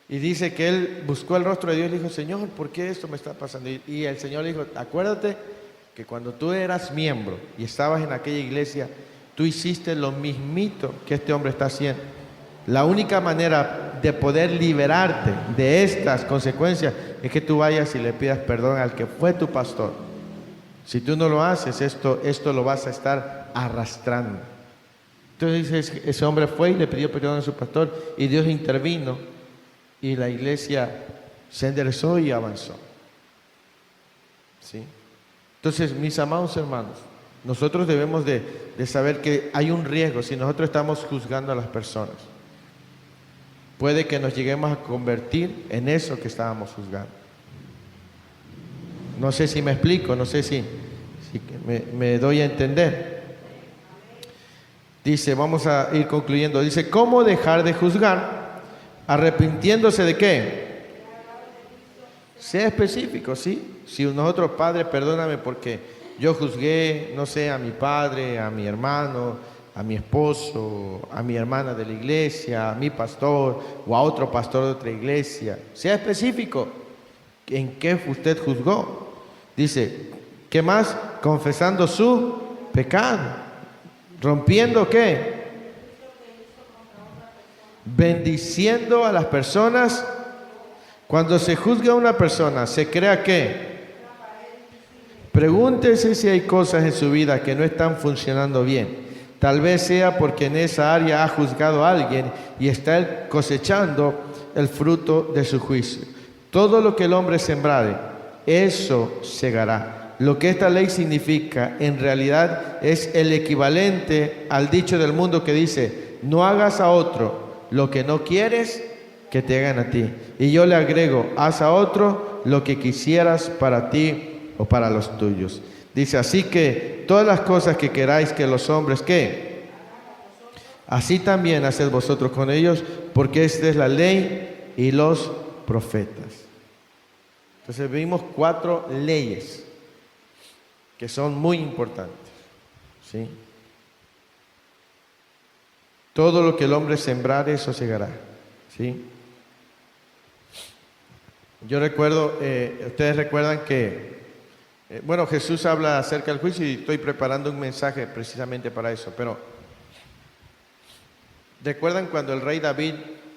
Y dice que él buscó el rostro de Dios y le dijo: Señor, ¿por qué esto me está pasando? Y el Señor le dijo: acuérdate que cuando tú eras miembro y estabas en aquella iglesia, tú hiciste lo mismito que este hombre está haciendo. La única manera de poder liberarte de estas consecuencias es que tú vayas y le pidas perdón al que fue tu pastor. Si tú no lo haces, esto lo vas a estar arrastrando. Entonces ese hombre fue y le pidió perdón a su pastor y Dios intervino y la iglesia se enderezó y avanzó. ¿Sí? Entonces, mis amados hermanos, nosotros debemos de saber que hay un riesgo si nosotros estamos juzgando a las personas. Puede que nos lleguemos a convertir en eso que estábamos juzgando. No sé si me explico, no sé si me doy a entender. Dice, vamos a ir concluyendo, dice, ¿cómo dejar de juzgar? ¿Arrepintiéndose de qué? Sea específico, ¿sí? Si nosotros, Padre, perdóname porque yo juzgué, no sé, a mi padre, a mi hermano, a mi esposo, a mi hermana de la iglesia, a mi pastor o a otro pastor de otra iglesia. Sea específico en qué usted juzgó. Dice, ¿qué más? Confesando su pecado. ¿Rompiendo qué? Bendiciendo a las personas. Cuando se juzga a una persona, ¿se crea qué? Pregúntese si hay cosas en su vida que no están funcionando bien. Tal vez sea porque en esa área ha juzgado a alguien y está él cosechando el fruto de su juicio. Todo lo que el hombre sembrare, eso segará. Lo que esta ley significa en realidad es el equivalente al dicho del mundo que dice, no hagas a otro lo que no quieres que te hagan a ti. Y yo le agrego, haz a otro lo que quisieras para ti o para los tuyos. Dice, así que todas las cosas que queráis que los hombres, ¿qué? Así también haced vosotros con ellos, porque esta es la ley y los profetas. Entonces vimos 4 leyes que son muy importantes, ¿sí? Todo lo que el hombre sembrare, eso segará, ¿sí? Yo recuerdo, ustedes recuerdan que, bueno, Jesús habla acerca del juicio y estoy preparando un mensaje precisamente para eso, pero ¿recuerdan cuando el rey David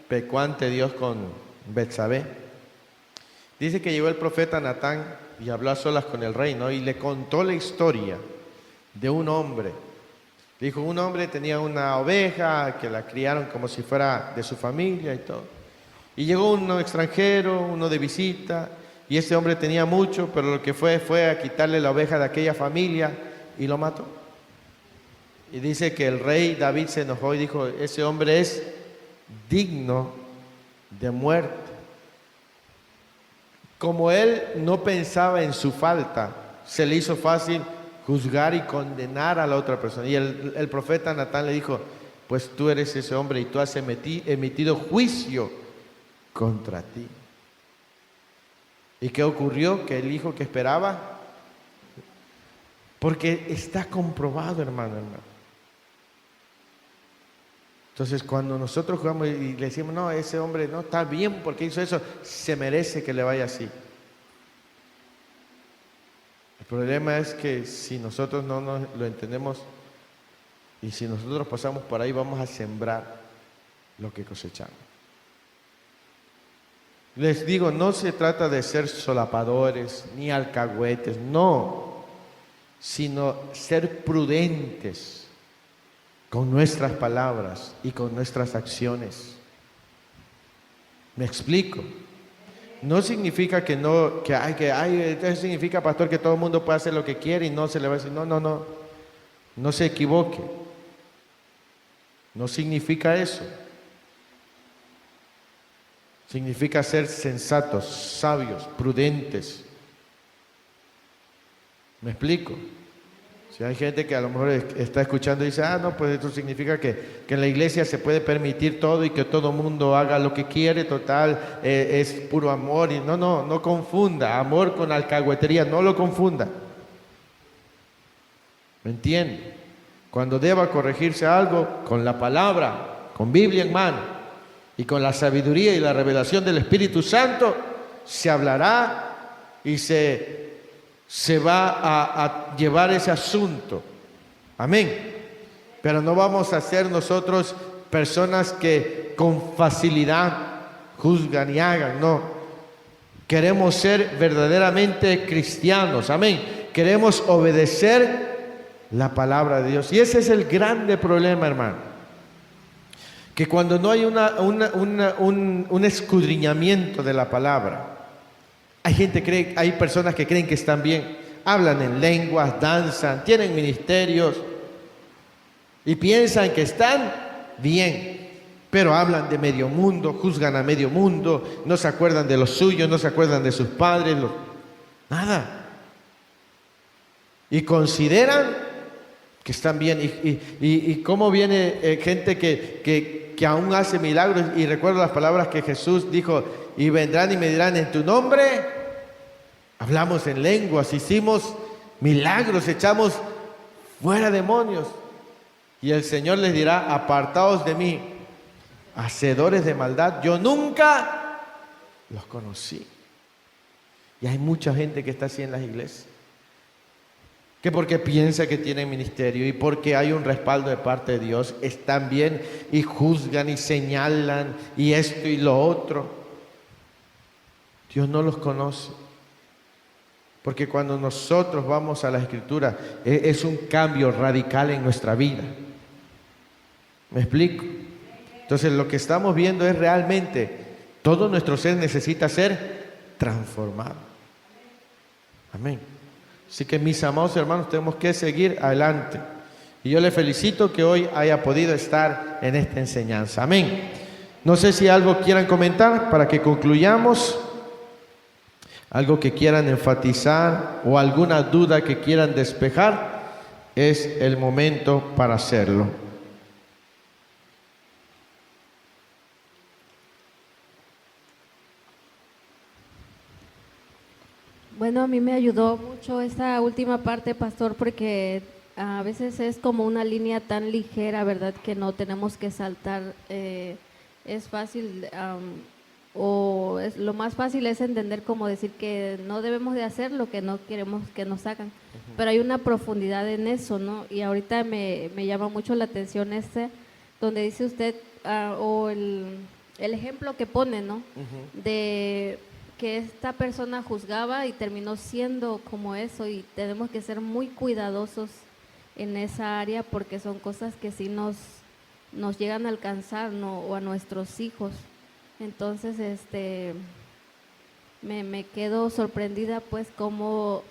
pecó ante Dios con Betsabé? Dice que llegó el profeta Natán y habló a solas con el rey, ¿no? Y le contó la historia de un hombre. Dijo, un hombre tenía una oveja que la criaron como si fuera de su familia y todo. Y llegó uno extranjero, uno de visita, y ese hombre tenía mucho, pero lo que fue a quitarle la oveja de aquella familia y lo mató. Y dice que el rey David se enojó y dijo, ese hombre es digno de muerte. Como él no pensaba en su falta, se le hizo fácil juzgar y condenar a la otra persona. Y el profeta Natán le dijo, pues tú eres ese hombre y tú has emitido juicio contra ti. ¿Y qué ocurrió? Que el hijo que esperaba, porque está comprobado, hermano. Entonces cuando nosotros jugamos y le decimos, no, ese hombre no está bien porque hizo eso, se merece que le vaya así. El problema es que si nosotros no lo entendemos y si nosotros pasamos por ahí, vamos a sembrar lo que cosechamos. Les digo, no se trata de ser solapadores ni alcahuetes, no, sino ser prudentes con nuestras palabras y con nuestras acciones. ¿Me explico? No significa entonces significa, pastor, que todo el mundo puede hacer lo que quiere y no se le va a decir, no se equivoque. No significa eso. Significa ser sensatos, sabios, prudentes. ¿Me explico? Si hay gente que a lo mejor está escuchando y dice, no, pues esto significa que en la iglesia se puede permitir todo y que todo mundo haga lo que quiere, total, es puro amor. Y no confunda amor con alcahuetería, no lo confunda. ¿Me entiende? Cuando deba corregirse algo, con la palabra, con Biblia en mano y con la sabiduría y la revelación del Espíritu Santo, se hablará y se va a llevar ese asunto. Amén. Pero no vamos a ser nosotros personas que con facilidad juzgan y hagan, no. Queremos ser verdaderamente cristianos. Amén. Queremos obedecer la palabra de Dios. Y ese es el grande problema, hermano. Que cuando no hay un escudriñamiento de la palabra, hay personas que creen que están bien, hablan en lenguas, danzan, tienen ministerios y piensan que están bien, pero hablan de medio mundo, juzgan a medio mundo, no se acuerdan de los suyos, no se acuerdan de sus padres, nada. Y consideran que están bien. Y cómo viene gente que aún hace milagros. Y recuerdo las palabras que Jesús dijo, y vendrán y me dirán en tu nombre. Hablamos en lenguas, hicimos milagros, echamos fuera demonios. Y el Señor les dirá, apartaos de mí, hacedores de maldad, yo nunca los conocí. Y hay mucha gente que está así en las iglesias, que porque piensa que tienen ministerio y porque hay un respaldo de parte de Dios, están bien y juzgan y señalan y esto y lo otro. Dios no los conoce. Porque cuando nosotros vamos a la Escritura, es un cambio radical en nuestra vida. ¿Me explico? Entonces lo que estamos viendo es realmente, todo nuestro ser necesita ser transformado. Amén. Así que mis amados hermanos, tenemos que seguir adelante. Y yo les felicito que hoy haya podido estar en esta enseñanza. Amén. No sé si algo quieran comentar para que concluyamos. Algo que quieran enfatizar o alguna duda que quieran despejar, es el momento para hacerlo. Bueno, a mí me ayudó mucho esa última parte, pastor, porque a veces es como una línea tan ligera, ¿verdad? Que no tenemos que saltar. Es fácil, lo más fácil es entender como decir que no debemos de hacer lo que no queremos que nos hagan. Pero hay una profundidad en eso, ¿no? Y ahorita me llama mucho la atención donde dice usted, o el ejemplo que pone, ¿no? De que esta persona juzgaba y terminó siendo como eso, y tenemos que ser muy cuidadosos en esa área porque son cosas que sí nos llegan a alcanzar, ¿no? O a nuestros hijos. Entonces, me quedo sorprendida pues cómo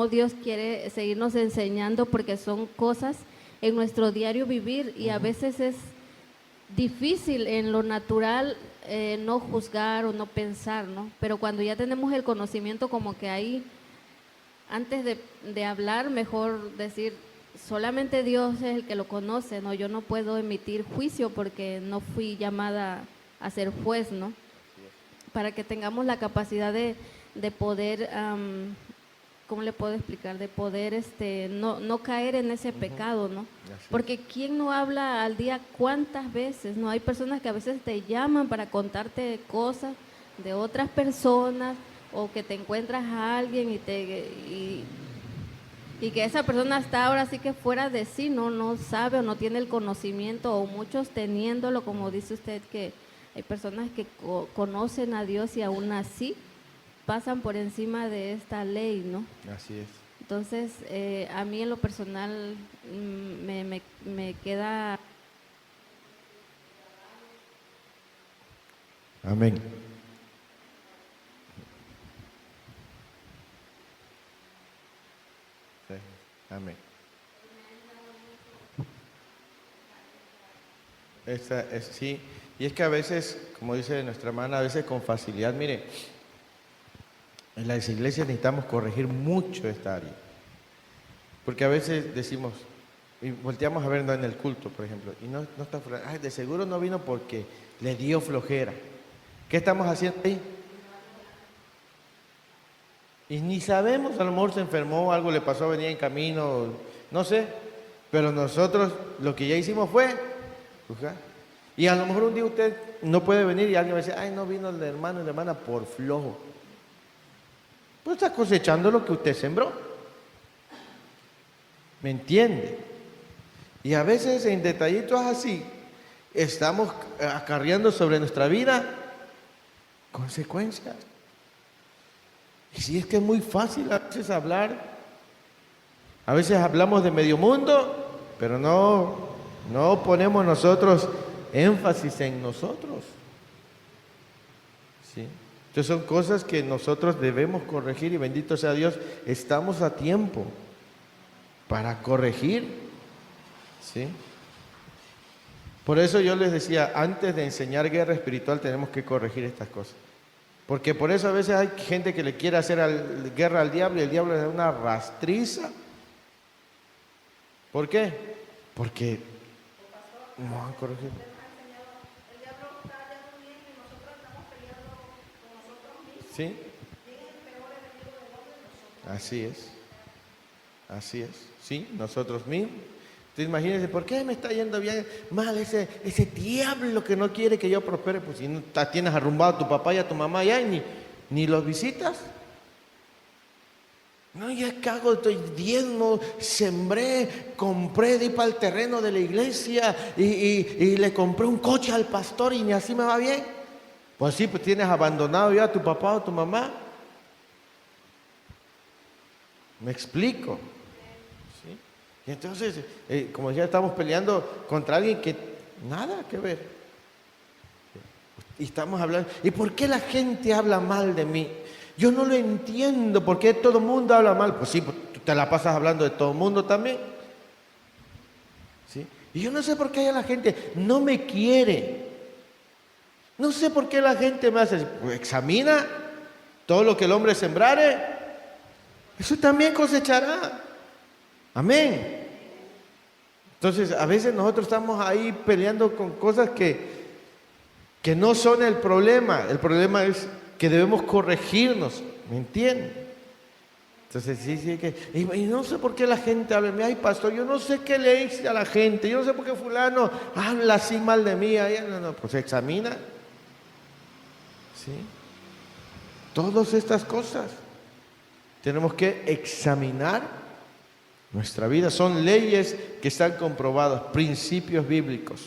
Dios quiere seguirnos enseñando, porque son cosas en nuestro diario vivir y a veces es difícil en lo natural no juzgar o no pensar, ¿no? Pero cuando ya tenemos el conocimiento, como que ahí, antes de hablar, mejor decir, solamente Dios es el que lo conoce, ¿no? Yo no puedo emitir juicio porque no fui llamada a ser juez, ¿no? Para que tengamos la capacidad de poder, ¿cómo le puedo explicar? De poder no caer en ese pecado, ¿no? Porque ¿quién no habla al día cuántas veces? No, hay personas que a veces te llaman para contarte cosas de otras personas, o que te encuentras a alguien y que esa persona está ahora sí que fuera de sí, no sabe o no tiene el conocimiento, o muchos teniéndolo, como dice usted, que hay personas que conocen a Dios y aún así pasan por encima de esta ley, ¿no? Así es. Entonces, a mí en lo personal me queda... Amén. Sí. Amén. Sí, y es que a veces, como dice nuestra hermana, a veces con facilidad, mire, en las iglesias necesitamos corregir mucho esta área, porque a veces decimos, y volteamos a ver en el culto, por ejemplo, y no está fuera, ay, de seguro no vino porque le dio flojera. ¿Qué estamos haciendo ahí? Y ni sabemos, a lo mejor se enfermó, algo le pasó, venía en camino, no sé, pero nosotros lo que ya hicimos fue juzgar. Y a lo mejor un día usted no puede venir y alguien va a decir, ay, no vino el hermano y la hermana por flojo. Pues está cosechando lo que usted sembró. ¿Me entiende? Y a veces en detallitos así, estamos acarreando sobre nuestra vida consecuencias. Y si es que es muy fácil a veces hablar, a veces hablamos de medio mundo, pero no ponemos nosotros énfasis en nosotros. ¿Sí? Entonces son cosas que nosotros debemos corregir, y bendito sea Dios, estamos a tiempo para corregir. ¿Sí? Por eso yo les decía, antes de enseñar guerra espiritual tenemos que corregir estas cosas. Porque por eso a veces hay gente que le quiere hacer guerra al diablo, y el diablo le da una rastriza. ¿Por qué? Porque no han corregido. ¿Sí? Así es. Así es. Sí, nosotros mismos. Entonces imagínense, ¿por qué me está yendo bien mal ese diablo que no quiere que yo prospere? Pues si no tienes arrumbado a tu papá y a tu mamá ya y ni los visitas. No, ya cago, estoy diezmo, sembré, compré, di para el terreno de la iglesia y le compré un coche al pastor y ni así me va bien. Pues sí, pues tienes abandonado ya a tu papá o tu mamá. ¿Me explico? ¿Sí? Y entonces, como ya estamos peleando contra alguien que nada que ver. Y estamos hablando, ¿y por qué la gente habla mal de mí? Yo no lo entiendo, ¿por qué todo el mundo habla mal? Pues sí, pues tú te la pasas hablando de todo el mundo también. ¿Sí? Y yo no sé por qué la gente no me quiere. No sé por qué la gente me hace, pues examina todo lo que el hombre sembrare, eso también cosechará. Amén. Entonces, a veces nosotros estamos ahí peleando con cosas que no son el problema. El problema es que debemos corregirnos, ¿me entienden? Entonces, sí, y no sé por qué la gente habla de mí, ay pastor, yo no sé qué le hice a la gente, yo no sé por qué fulano habla así mal de mí, no, pues examina. ¿Sí? Todas estas cosas tenemos que examinar nuestra vida. Son leyes que están comprobadas, principios bíblicos.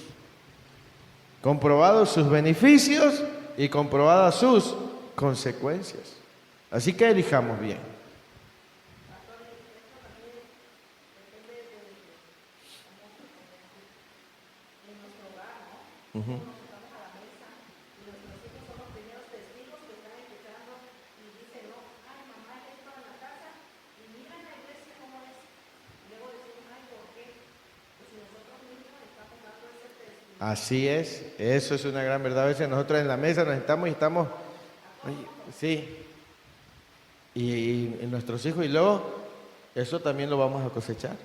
Comprobados sus beneficios y comprobadas sus consecuencias. Así que elijamos bien. Uh-huh. Así es, eso es una gran verdad. A veces nosotros en la mesa nos sentamos y estamos, oye, sí, y nuestros hijos, y luego eso también lo vamos a cosechar.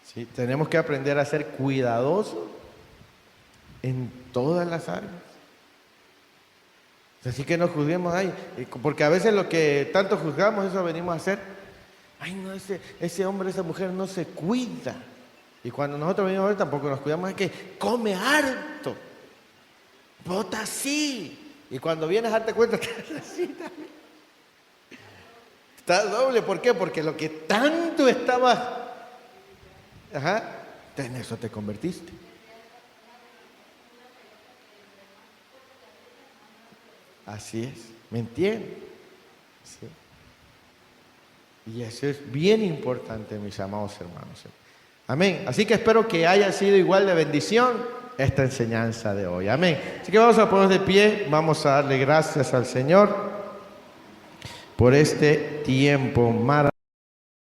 Sí, tenemos que aprender a ser cuidadosos en todas las áreas. Así que no juzguemos ahí, porque a veces lo que tanto juzgamos, eso venimos a hacer. Ay, no, ese hombre, esa mujer no se cuida. Y cuando nosotros venimos a ver, tampoco nos cuidamos, es que come harto, bota así. Y cuando vienes a darte cuenta, estás así también. Estás doble, ¿por qué? Porque lo que tanto estabas, en eso te convertiste. Así es, ¿me entiendes? Sí. Y eso es bien importante, mis amados hermanos. Amén. Así que espero que haya sido igual de bendición esta enseñanza de hoy. Amén. Así que vamos a ponernos de pie, vamos a darle gracias al Señor por este tiempo maravilloso.